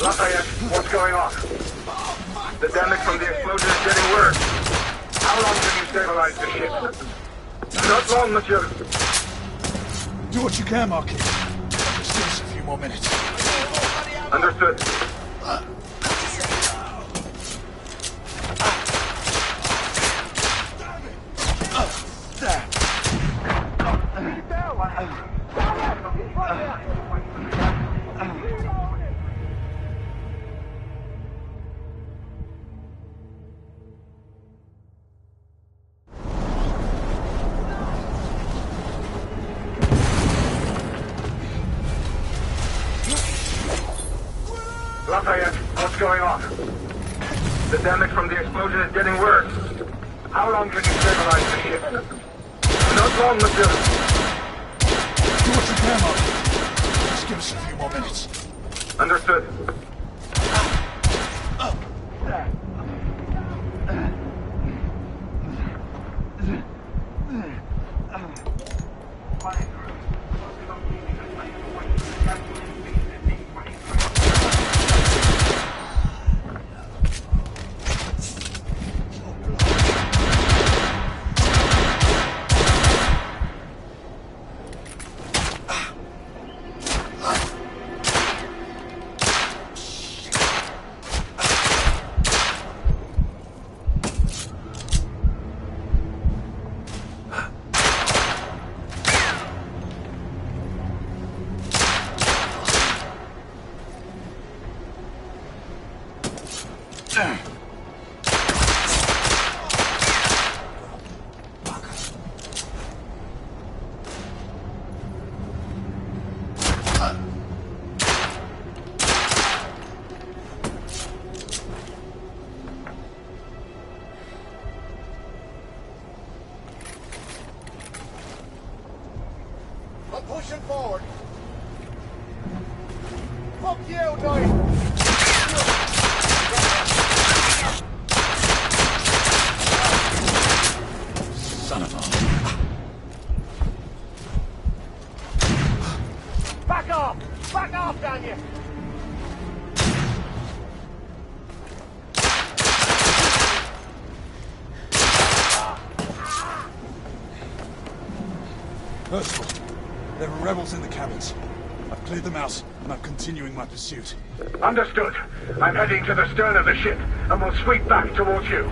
Lafayette, what's going on? The damage from the explosion is getting worse. How long can you stabilize the ship? Not long, monsieur. Do what you can, Marquis. Just give us a few more minutes. Understood. Lafayette, what's going on? The damage from the explosion is getting worse. How long can you stabilize the ship? Not long, monsieur. Do what you can, Marquis. Just give us a few more minutes. Understood. I'm pushing forward. Fuck you, Knight! Son of a... Back off! Back off, Daniel! Percival, there are rebels in the cabins. I've cleared them out, and I'm continuing my pursuit. Understood. I'm heading to the stern of the ship, and will sweep back towards you.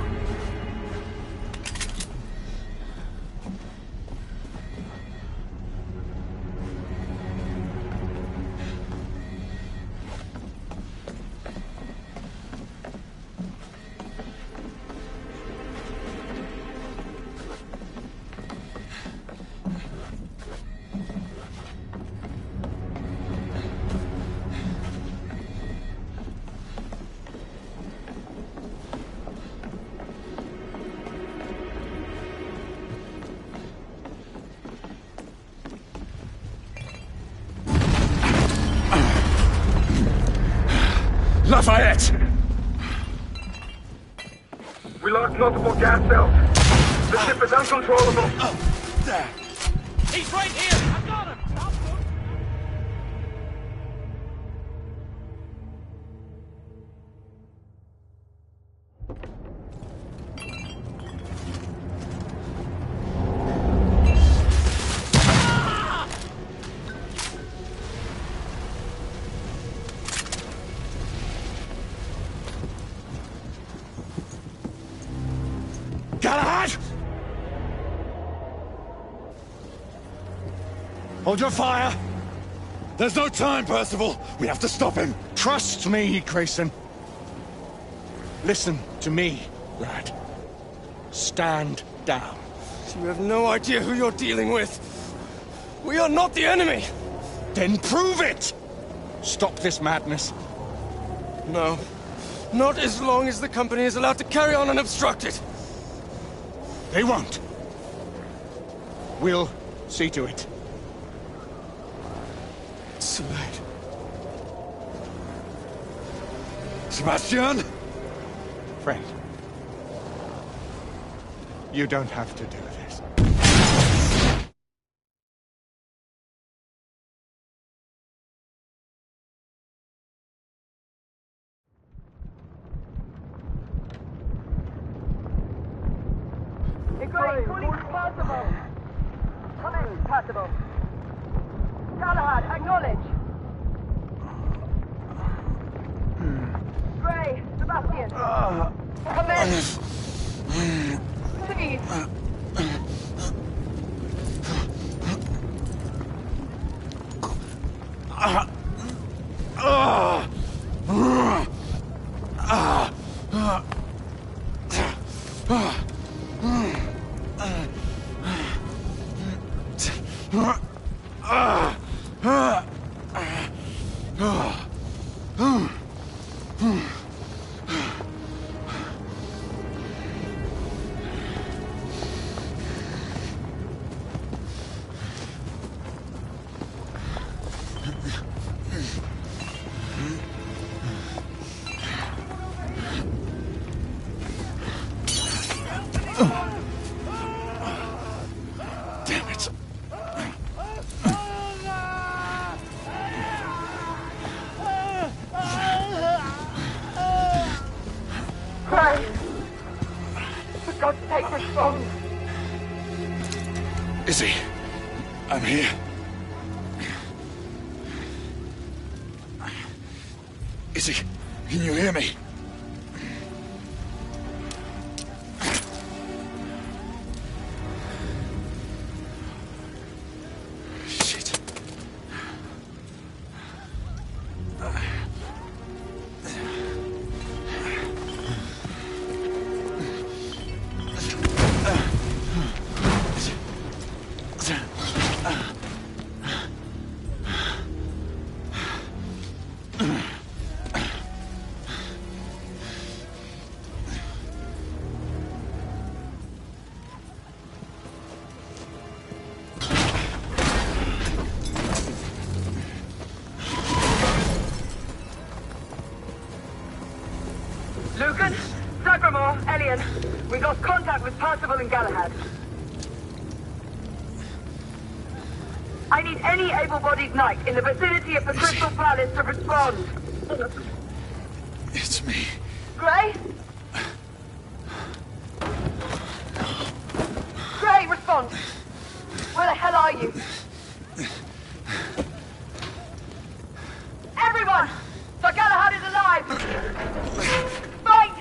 Lafayette! We lost multiple gas cells. The ship is uncontrollable. There! He's right here! I've got him! Galahad! Hold your fire! There's no time, Percival! We have to stop him! Trust me, Grayson. Listen to me, lad. Stand down. You have no idea who you're dealing with. We are not the enemy! Then prove it! Stop this madness. No. Not as long as the company is allowed to carry on unobstructed. They won't. We'll see to it. It's too late. Sebastian? Friend. You don't have to do this. Calling Percival. Come in, Percival. Galahad, acknowledge. Gray, Sebastian. Come in. Please. Damn it. Gray. For God's sake, respond. Izzy, I'm here. Izzy, can you hear me? Shit. Lucan, Sagramore, Elian. We lost contact with Percival and Galahad. I need any able-bodied knight in the vicinity of the Crystal Palace to respond. It's me. Gray? Gray, respond! Where the hell are you? Everyone! Sir Galahad is alive! Find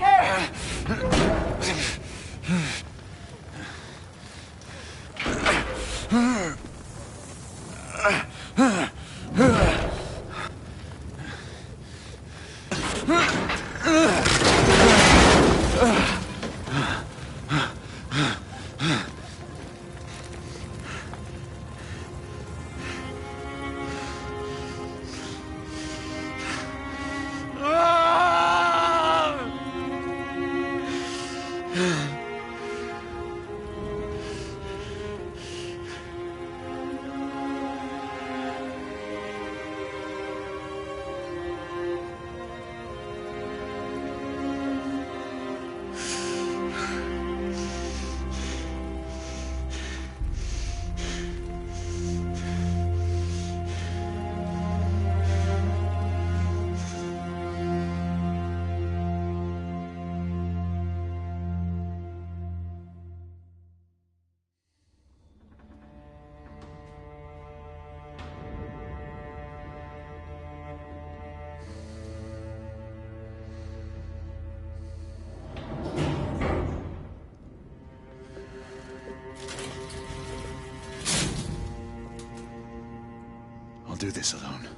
I'll do this alone.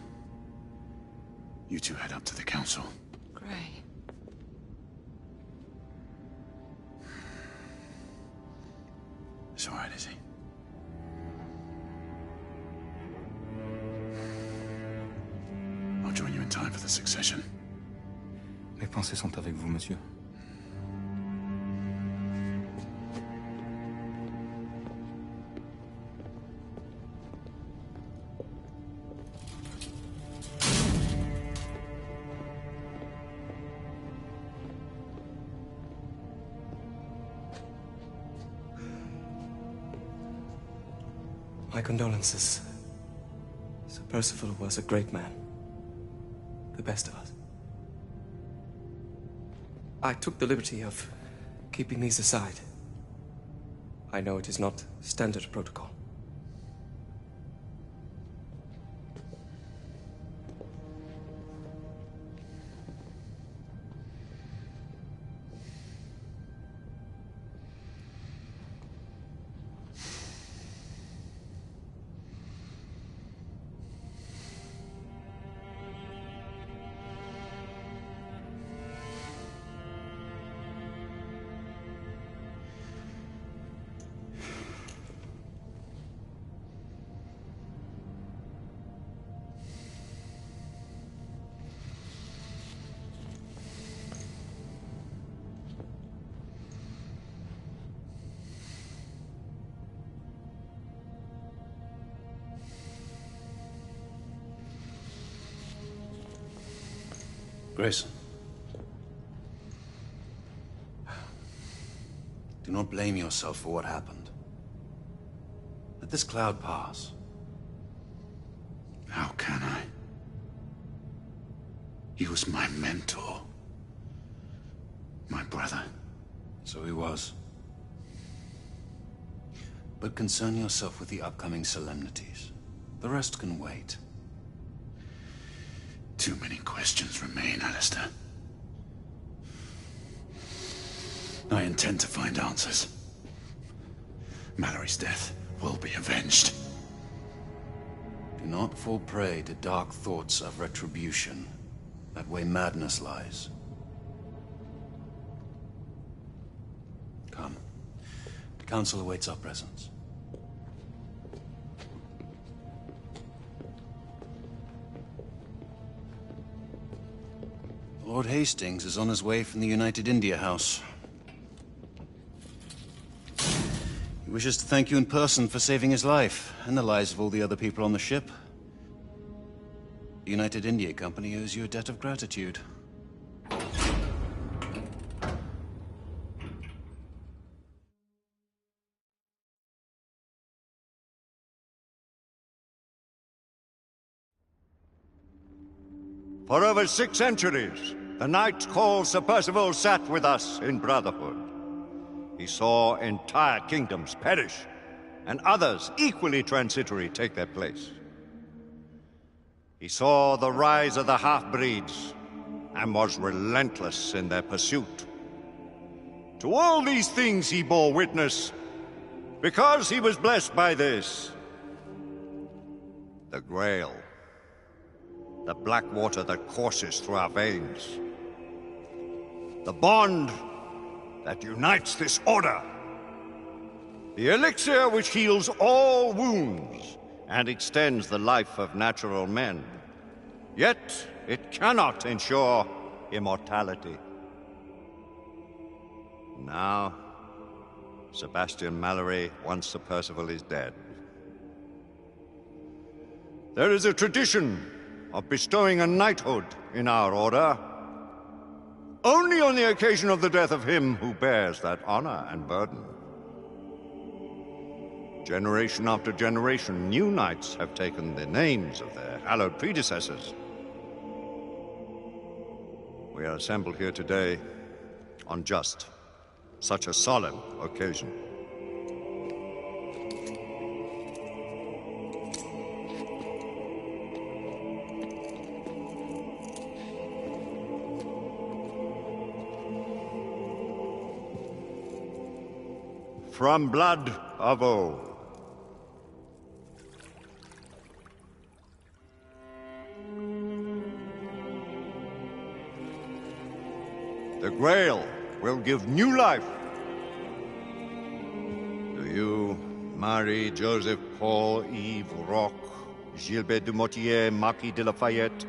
You two head up to the council. Gray. It's all right, Izzy. I'll join you in time for the succession. Mes pensées sont avec vous, monsieur. My condolences. Sir Percival was a great man. The best of us. I took the liberty of keeping these aside. I know it is not standard protocol. Grayson. Do not blame yourself for what happened. Let this cloud pass. How can I? He was my mentor. My brother. So he was. But concern yourself with the upcoming solemnities. The rest can wait. Too many questions remain, Alistair. I intend to find answers. Mallory's death will be avenged. Do not fall prey to dark thoughts of retribution. That way madness lies. Come. The council awaits our presence. Lord Hastings is on his way from the United India House. He wishes to thank you in person for saving his life, and the lives of all the other people on the ship. The United India Company owes you a debt of gratitude. For over 6 centuries, the knight called Sir Percival sat with us in brotherhood. He saw entire kingdoms perish, and others equally transitory take their place. He saw the rise of the half-breeds, and was relentless in their pursuit. To all these things he bore witness, because he was blessed by this. The Grail. The black water that courses through our veins. The bond that unites this order. The elixir which heals all wounds and extends the life of natural men. Yet it cannot ensure immortality. Now, Sebastian Mallory, once Sir Percival, is dead. There is a tradition of bestowing a knighthood in our order only on the occasion of the death of him who bears that honor and burden. Generation after generation, new knights have taken the names of their hallowed predecessors. We are assembled here today on just such a solemn occasion. From blood of old. The Grail will give new life to you, Marie, Joseph, Paul, Yves, Roch, Gilbert du Motier, Marquis de Lafayette.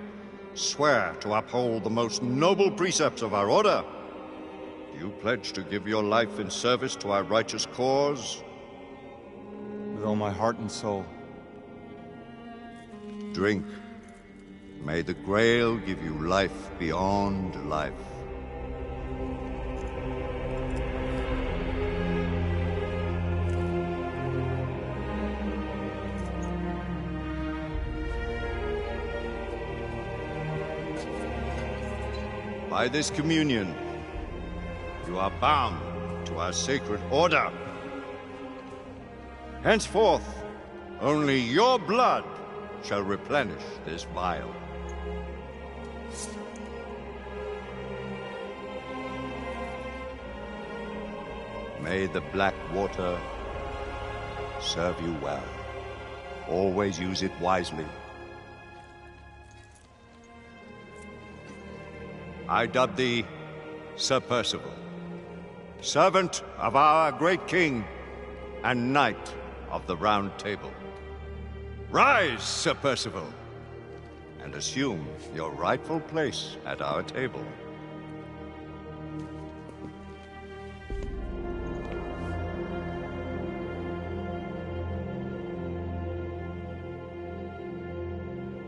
Swear to uphold the most noble precepts of our order. Do you pledge to give your life in service to our righteous cause? With all my heart and soul. Drink. May the Grail give you life beyond life. By this communion, you are bound to our sacred order. Henceforth, only your blood shall replenish this vial. May the black water serve you well. Always use it wisely. I dub thee Sir Percival, servant of our great king and knight of the Round Table. Rise, Sir Percival, and assume your rightful place at our table.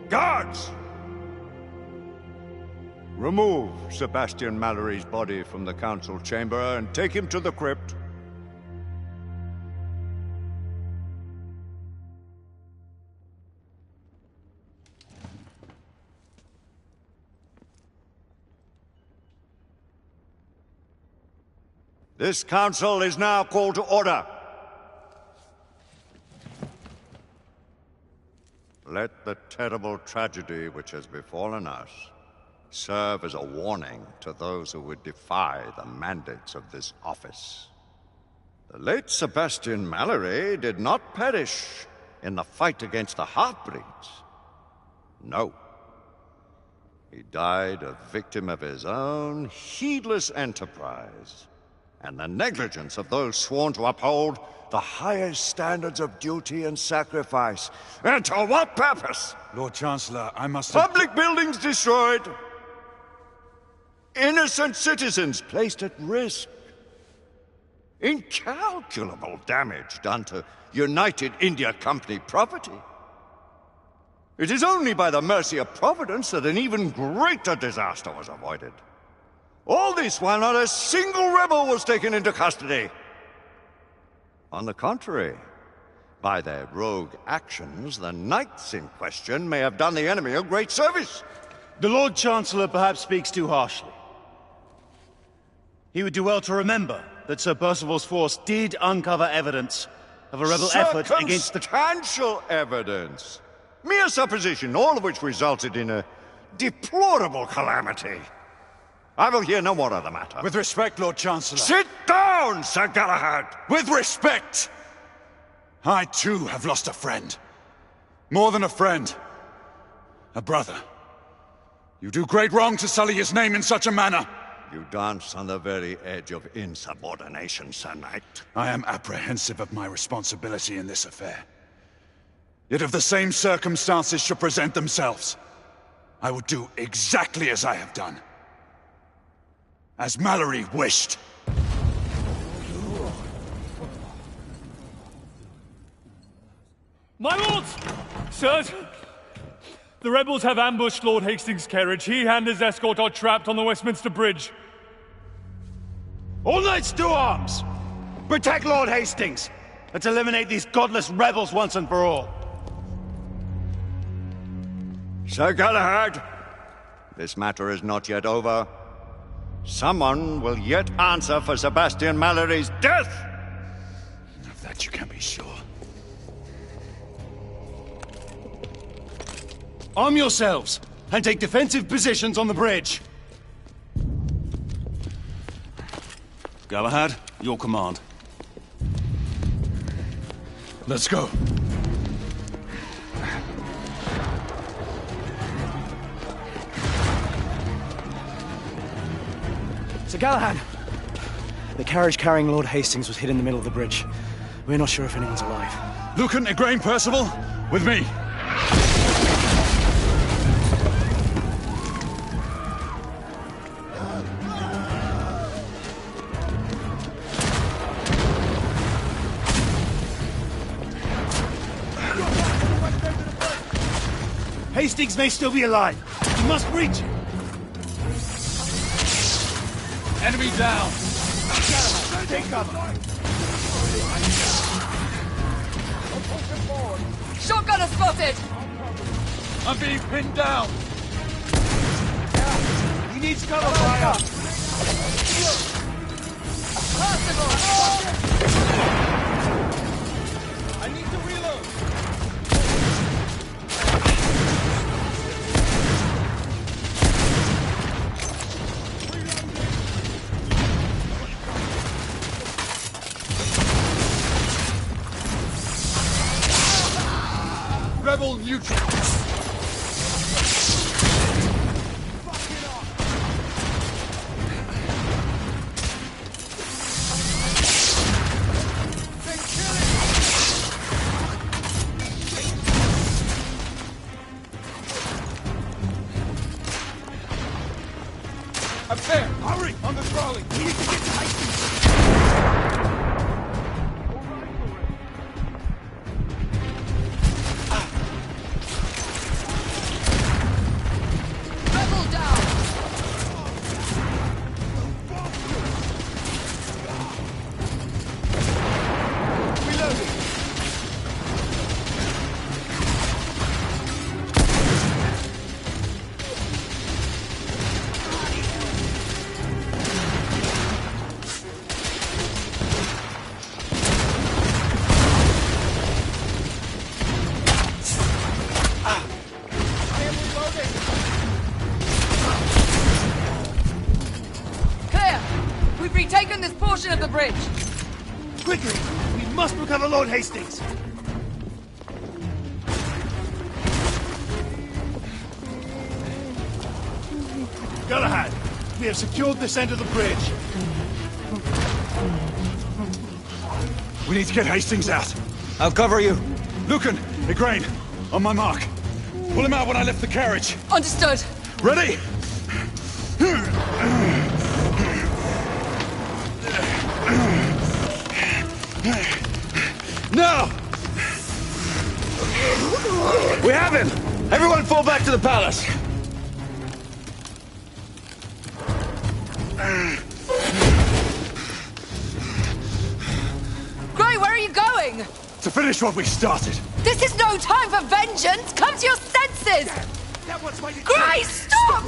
Guards! Remove Sebastian Mallory's body from the council chamber and take him to the crypt. This council is now called to order. Let the terrible tragedy which has befallen us serve as a warning to those who would defy the mandates of this office. The late Sebastian Mallory did not perish in the fight against the half-breeds. No. He died a victim of his own heedless enterprise and the negligence of those sworn to uphold the highest standards of duty and sacrifice. And to what purpose? Lord Chancellor, I must... Public buildings destroyed. Innocent citizens placed at risk. Incalculable damage done to United India Company property. It is only by the mercy of Providence that an even greater disaster was avoided. All this while not a single rebel was taken into custody. On the contrary, by their rogue actions, the knights in question may have done the enemy a great service. The Lord Chancellor perhaps speaks too harshly. He would do well to remember that Sir Percival's force did uncover evidence of a rebel effort against the... Circumstantial evidence. Mere supposition, all of which resulted in a deplorable calamity. I will hear no more of the matter. With respect, Lord Chancellor. Sit down, Sir Galahad! With respect! I too have lost a friend. More than a friend. A brother. You do great wrong to sully his name in such a manner. You dance on the very edge of insubordination, Sir Knight. I am apprehensive of my responsibility in this affair. Yet if the same circumstances should present themselves, I would do exactly as I have done. As Mallory wished. My lords! Sirs! The rebels have ambushed Lord Hastings' carriage. He and his escort are trapped on the Westminster Bridge. All knights to arms! Protect Lord Hastings! Let's eliminate these godless rebels once and for all. Sir Galahad, this matter is not yet over. Someone will yet answer for Sebastian Mallory's death! Of that you can be sure. Arm yourselves, and take defensive positions on the bridge. Galahad, your command. Let's go. Sir Galahad! The carriage carrying Lord Hastings was hit in the middle of the bridge. We're not sure if anyone's alive. Lucan, Igraine, Percival, with me. Hastings may still be alive. We must reach him. Enemy down. Take cover. Shotgunner spotted! I'm being pinned down. He needs cover fire. I need to reload. Rebel neutral. Up there! Hurry! On the trolley! We need to get to Hastings! Rebel down! Reloading! Clear! We've retaken this portion of the bridge. Quickly! We must recover Lord Hastings! Galahad, we have secured this end of the bridge. We need to get Hastings out. I'll cover you. Lucan, Igraine, on my mark. Pull him out when I lift the carriage. Understood. Ready? Now! We have him! Everyone fall back to the palace! Gray, where are you going? To finish what we started. This is no time for vengeance! Come to your senses! That one's waiting. Christ, stop!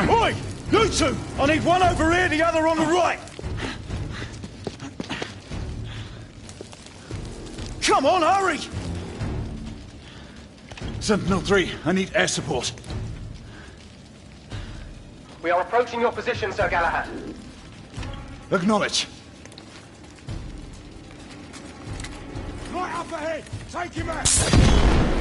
Oi! You two! I need one over here, the other on the right! Come on, hurry! Sentinel-3, I need air support. We are approaching your position, Sir Galahad. Acknowledge. Right up ahead! Take him out!